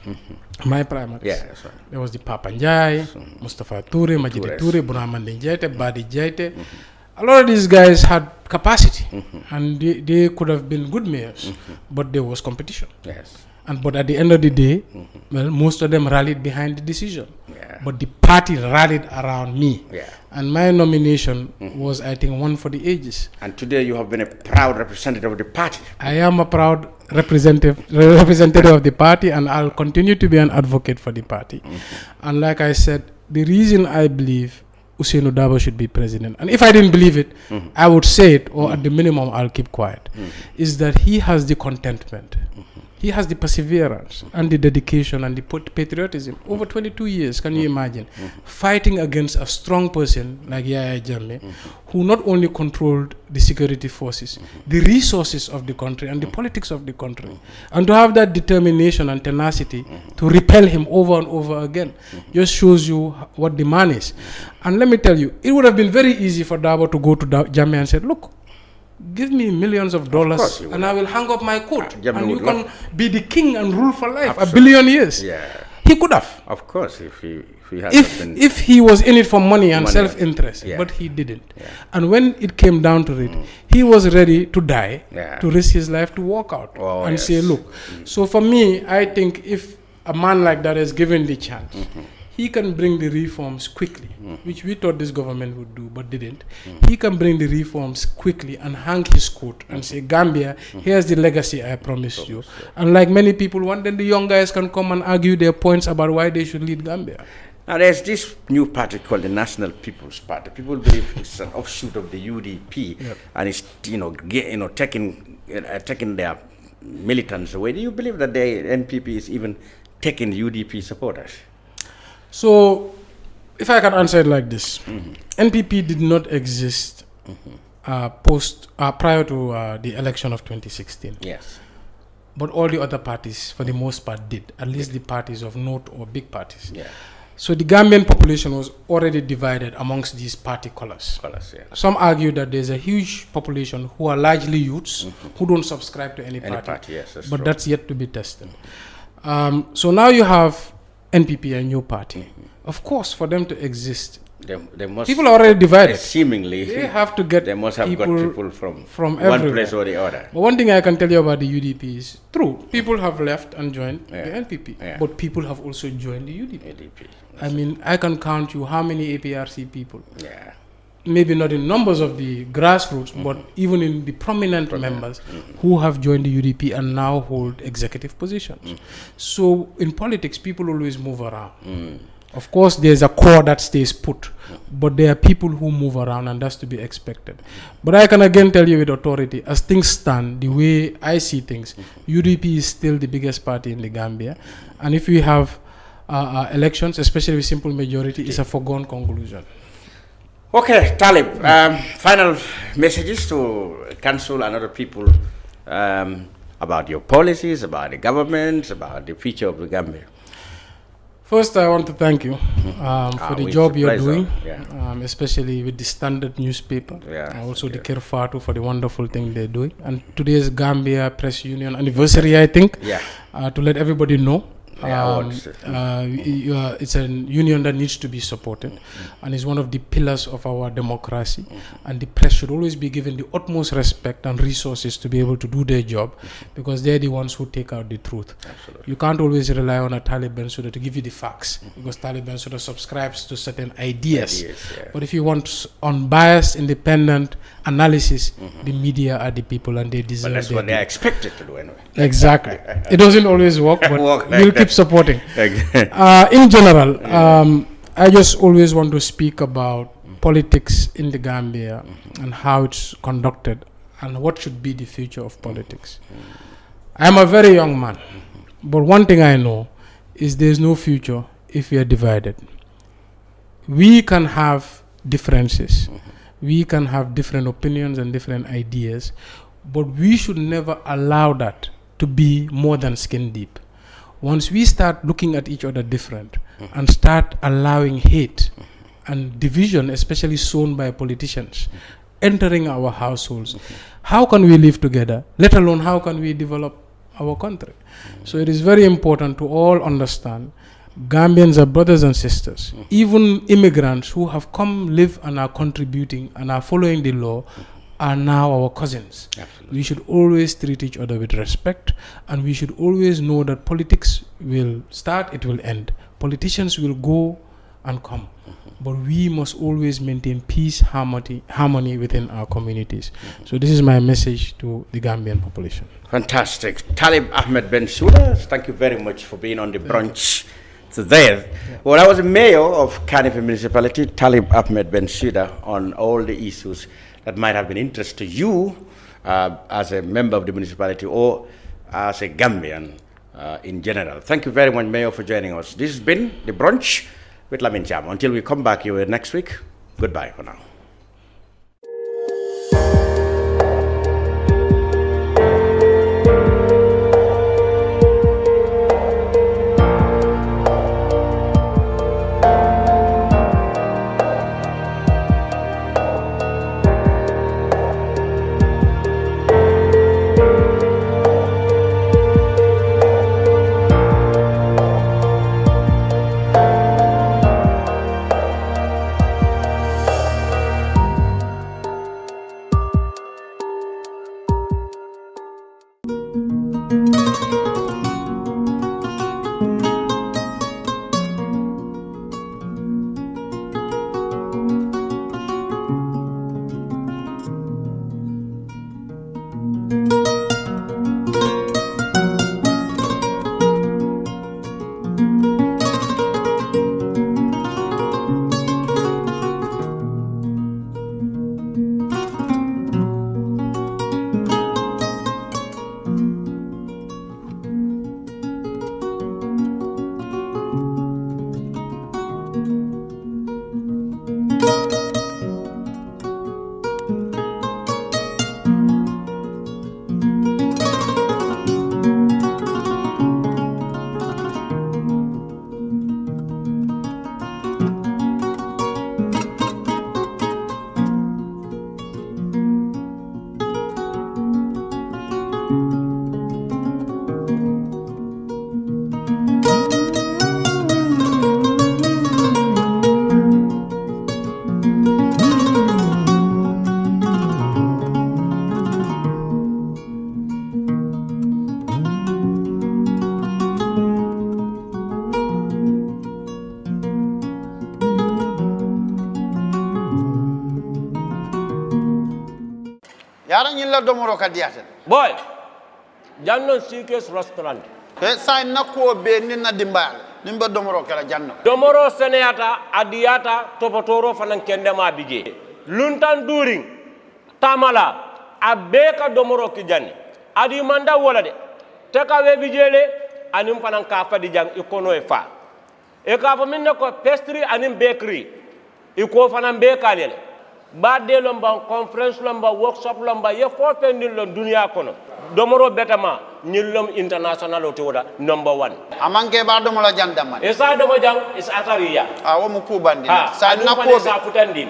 My primaries. There was the Papa Njai, Mustafa Ture, Majid Ture, Burhamandin Jaite, Badi Jaite. A lot of these guys had capacity and they could have been good mayors, but there was competition. But at the end of the day, well, most of them rallied behind the decision. But the party rallied around me. And my nomination was, I think, one for the ages. And today you have been a proud representative of the party. I am a proud representative of the party, and I'll continue to be an advocate for the party. And like I said, the reason I believe Ousainou Darboe should be president, and if I didn't believe it, I would say it, or at the minimum, I'll keep quiet, is that he has the contentment. He has the perseverance and the dedication and the patriotism. Over 22 years, can you imagine? Fighting against a strong person like Yahya Jammeh, who not only controlled the security forces, the resources of the country and the politics of the country, and to have that determination and tenacity to repel him over and over again, just shows you what the man is. And let me tell you, it would have been very easy for Darboe to go to Jammeh and say, look, give me millions of dollars and I will hang up my coat and you can be the king and rule for life, a billion years. He could have. Of course, if he was in it for money and self-interest, but he didn't. And when it came down to it, he was ready to die, to risk his life to walk out and say, look. So for me, I think if a man like that is given the chance, he can bring the reforms quickly, which we thought this government would do, but didn't. He can bring the reforms quickly and hang his coat and say, Gambia, here's the legacy I promised you. And like many people want, then the young guys can come and argue their points about why they should lead Gambia. Now there's this new party called the National People's Party. People believe it's an offshoot of the UDP, and it's taking their militants away. Do you believe that the NPP is even taking UDP supporters? So, if I can answer it like this, NPP did not exist prior to the election of 2016. Yes. But all the other parties, for the most part, did. At least the parties of note or big parties. Yeah. So the Gambian population was already divided amongst these party colors. Yeah. Some argue that there's a huge population who are largely youths who don't subscribe to any party. Yes, that's but true. that's yet to be tested. So now you have NPP, a new party. Of course, for them to exist, they must, people are already divided. Seemingly, they have to get. They must have got people from one everywhere. place or the other. But one thing I can tell you about the UDP is true. People have left and joined the NPP, but people have also joined the UDP. I mean, I can count you how many APRC people. Yeah. Maybe not in numbers of the grassroots, but even in the prominent members who have joined the UDP and now hold executive positions. So in politics, people always move around. Of course, there's a core that stays put, but there are people who move around, and that's to be expected. But I can again tell you with authority, as things stand, the way I see things, UDP is still the biggest party in the Gambia. And if we have elections, especially with simple majority, it's a foregone conclusion. Okay, Talib, final messages to council and other people about your policies, about the government, about the future of the Gambia. First, I want to thank you for the job you're doing, especially with the Standard newspaper, and also the Kerr Fatou for the wonderful thing they're doing. And today's Gambia Press Union anniversary, I think, to let everybody know. It's a union that needs to be supported and is one of the pillars of our democracy, and the press should always be given the utmost respect and resources to be able to do their job, because they're the ones who take out the truth. You can't always rely on a Talib Bensouda to give you the facts, because Talib Bensouda subscribes to certain ideas. But if you want unbiased, independent analysis, the media are the people, and they deserve. But that's what they're expected to do anyway. Exactly. It doesn't always work, but we'll keep supporting. In general, I just always want to speak about politics in the Gambia and how it's conducted and what should be the future of politics. I'm a very young man, but one thing I know is there's no future if we are divided. We can have differences, we can have different opinions and different ideas, but we should never allow that to be more than skin deep. Once we start looking at each other different and start allowing hate and division, especially sown by politicians, entering our households, how can we live together? Let alone how can we develop our country? So it is very important to all understand Gambians are brothers and sisters. Even immigrants who have come, live and are contributing and are following the law are now our cousins. We should always treat each other with respect, and we should always know that politics will start, it will end. Politicians will go and come, but we must always maintain peace, harmony within our communities. So this is my message to the Gambian population. Fantastic. Talib Ahmed Bensouda, thank you very much for being on the brunch today. Well, I was the mayor of Cardiff Municipality, Talib Ahmed Bensouda, on all the issues that might have been interest to you as a member of the municipality or as a Gambian in general. Thank you very much, Mayor, for joining us. This has been The Brunch with Lamin Cham. Until we come back here next week, goodbye for now. yara ñilla domoro ka diaten boy janno sikes restaurant sa nakko be ni na dimbal nimba domoro kala janno domoro seneyata adiyata topotoro fanan kendema bije luntan during tamala abeka domoro ki janni adi manda wala de takawe bijele anim fanan ka fadi jang ikono e fa e ka fa minne ko pastry anim bakery iko fanan be kalele badde lomba conference lomba workshop lomba ye fo fendin lo dunya kono domoro betama nyillom international o toda number 1 amanke ba domola jandam e sa domo jang is atariya wo mu kubandi sa nakko sa futandi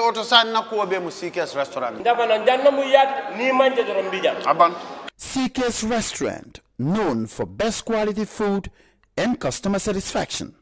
oto sa nakko be mu sikes restaurant dafa na janna mu yat ni manje dorom bijam aban CK's Restaurant, known for best quality food and customer satisfaction.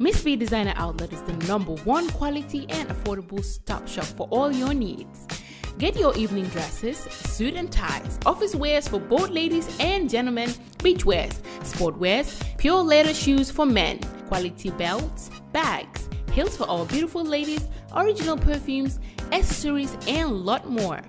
Miss B Designer Outlet is the #1 quality and affordable stop shop for all your needs. Get your evening dresses, suit and ties, office wears for both ladies and gentlemen, beach wears, sport wears, pure leather shoes for men, quality belts, bags, heels for our beautiful ladies, original perfumes, accessories, and a lot more.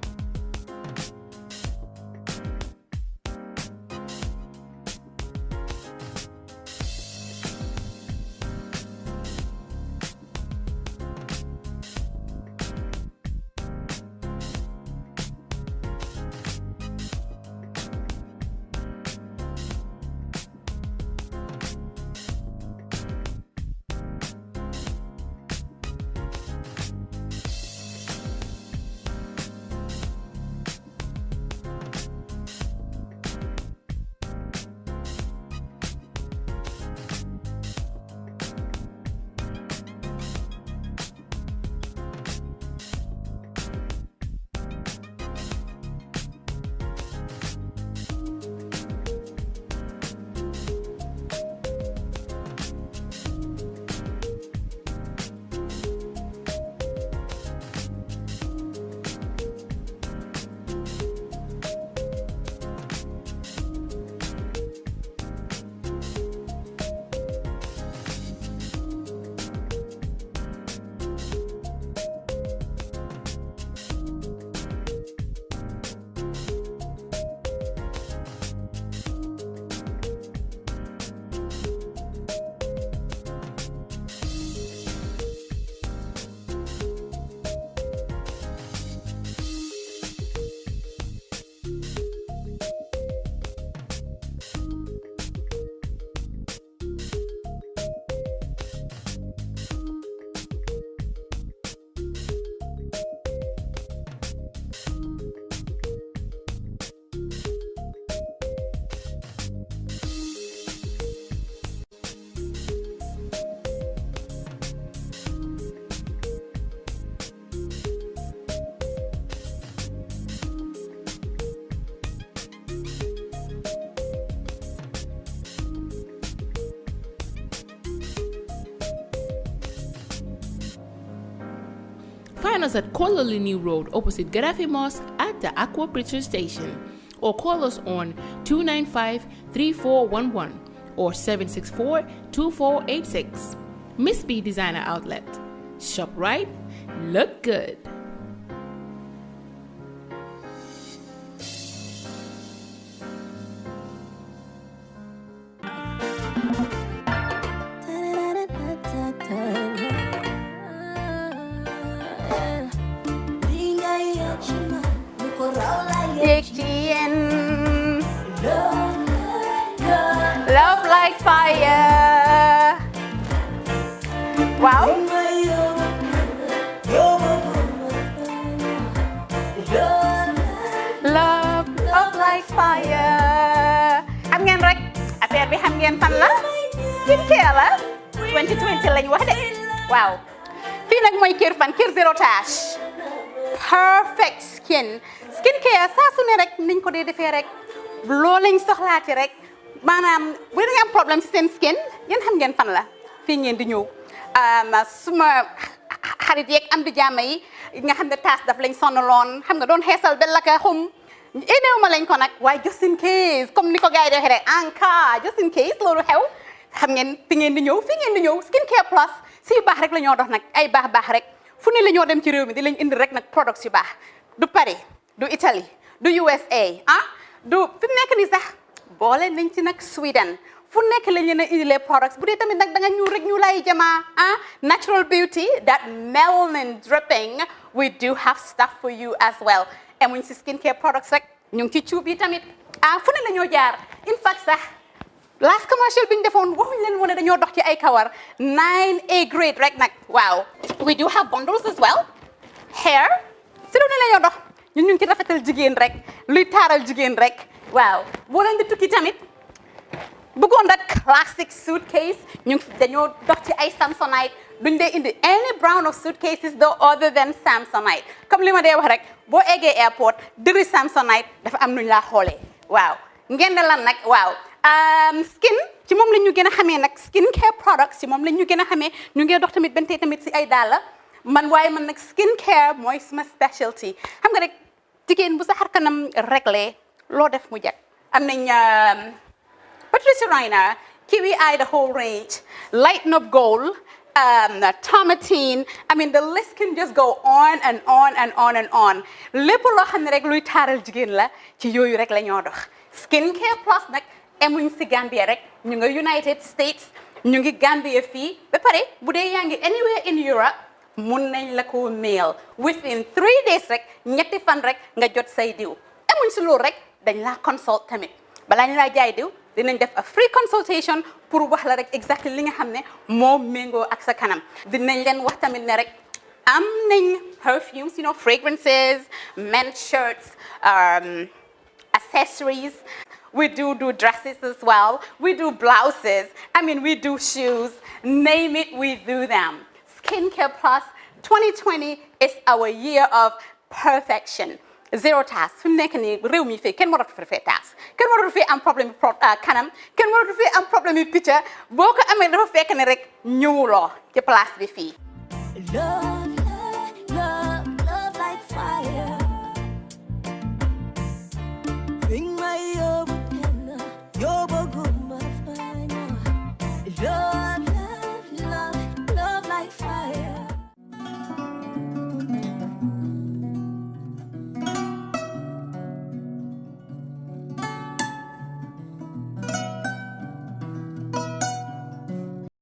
Find us at Kololini Road opposite Gaddafi Mosque at the Aqua Bridge Station, or call us on 295-3411 or 764-2486. Miss B Designer Outlet. Shop right, look good. Love like fire. Wow. Love like fire. Xam ngeen rek affaire bi xam ngeen fan la? skincare la 2020 lañ wax de waaw fii nag mooy Kerr fan Kerr zero tache perfect skincare saa su ne rek niñ ko dee defee rek loo lañ soxlaati rek maanaam bu dee am problème ci seen skin yéen xam ngeen fan la fii ngeen di ñëw suma xarit yeeg am di jàmm yi nga xam ne taas daf lañ sonaloon xam nga doon xeesal bel laka xum éneew ma lañ ko nag waaye just in case comme ni ko gars yi defee rek en cas just in case loolu xew xam ngeen fi ngeen di ñëw skincare plus si yu baax rek la ñoo dox nag ay baax rek fu ne la ñoo dem ci réew mi di lañ indi rek nag products yu baax du Paris du Italie du USA du fi mu nekk nii sax boole nañ ci nag Sweden fu nekk lañ leen a indi les products bu dee tamit nag da nga ñuul rek ñu lay jamaa natural beauty that melanin dripping we do have stuff for you as well emuñ si skincare products rek ñu ngi ci cuub yi tamit fu ne la ñoo jaar in fact sax last commercial bi ñu defoon waxuñ leen woon ne dañoo dox ci ay kawar 9A grade rek nag waaw we do have bundles as well hair si lu ne la ñoo dox ñun ñu ngi ci rafetal jigéen rek luy taaral jigéen rek waaw boo leen di tukki tamit bëggoon rek classic suitcase ñu dañoo dox ci ay Samsonite duñ dee indi any brand of suitcases though other than Samsonite comme li ma dee wax rek boo eggee airport dëri Samsonite dafa am nuñ laa xoolee waaw ngeen ne lan nag waaw skin ci moom la ñu gën a xamee nag skincare products ci moom la ñu gën a xamee ñu ngi dox tamit bentey tamit si ay dàlla man waaye man nag skincare mooy suma specialty xam nga rek jigéen bu sa xar kanam réglé loo def mu jag am nañ Patricia Reiner Kiwi Eye the whole range Lighten Up Gold Tomatine I mean the list can just go on and on and on and on lépp loo xam ne rek luy taaral jigéen la ci yooyu rek la ñoo dox skincare plus nag emuñ si Gambia rek ñu ngi United States ñu ngi Gambia fii ba pare bu dee yaa ngi anywhere in Europe mun nañ la ko mail within 3 days rek ñetti fan rek nga jot say diw emuñ si loolu rek dañ laa consult tamit balaa ñu laa jaay diw dinañ def a free consultation pour wax la rek exactly li nga xam ne moo méngoo ak sa kanam dinañ leen wax tamit ne rek am nañ perfumes fragrances men's shirts accessories we do dresses as well we do blouses I mean we do shoes name it we do them Skincare Plus 2020 is our year of perfection zero task fi mu nekk nii réew mi fii kenn waratu fi task kenn waratu fi am problème kanam kenn waratu fi am problème picture boo ko amee dafa fekk ne rek ñëwuloo ci place bi fii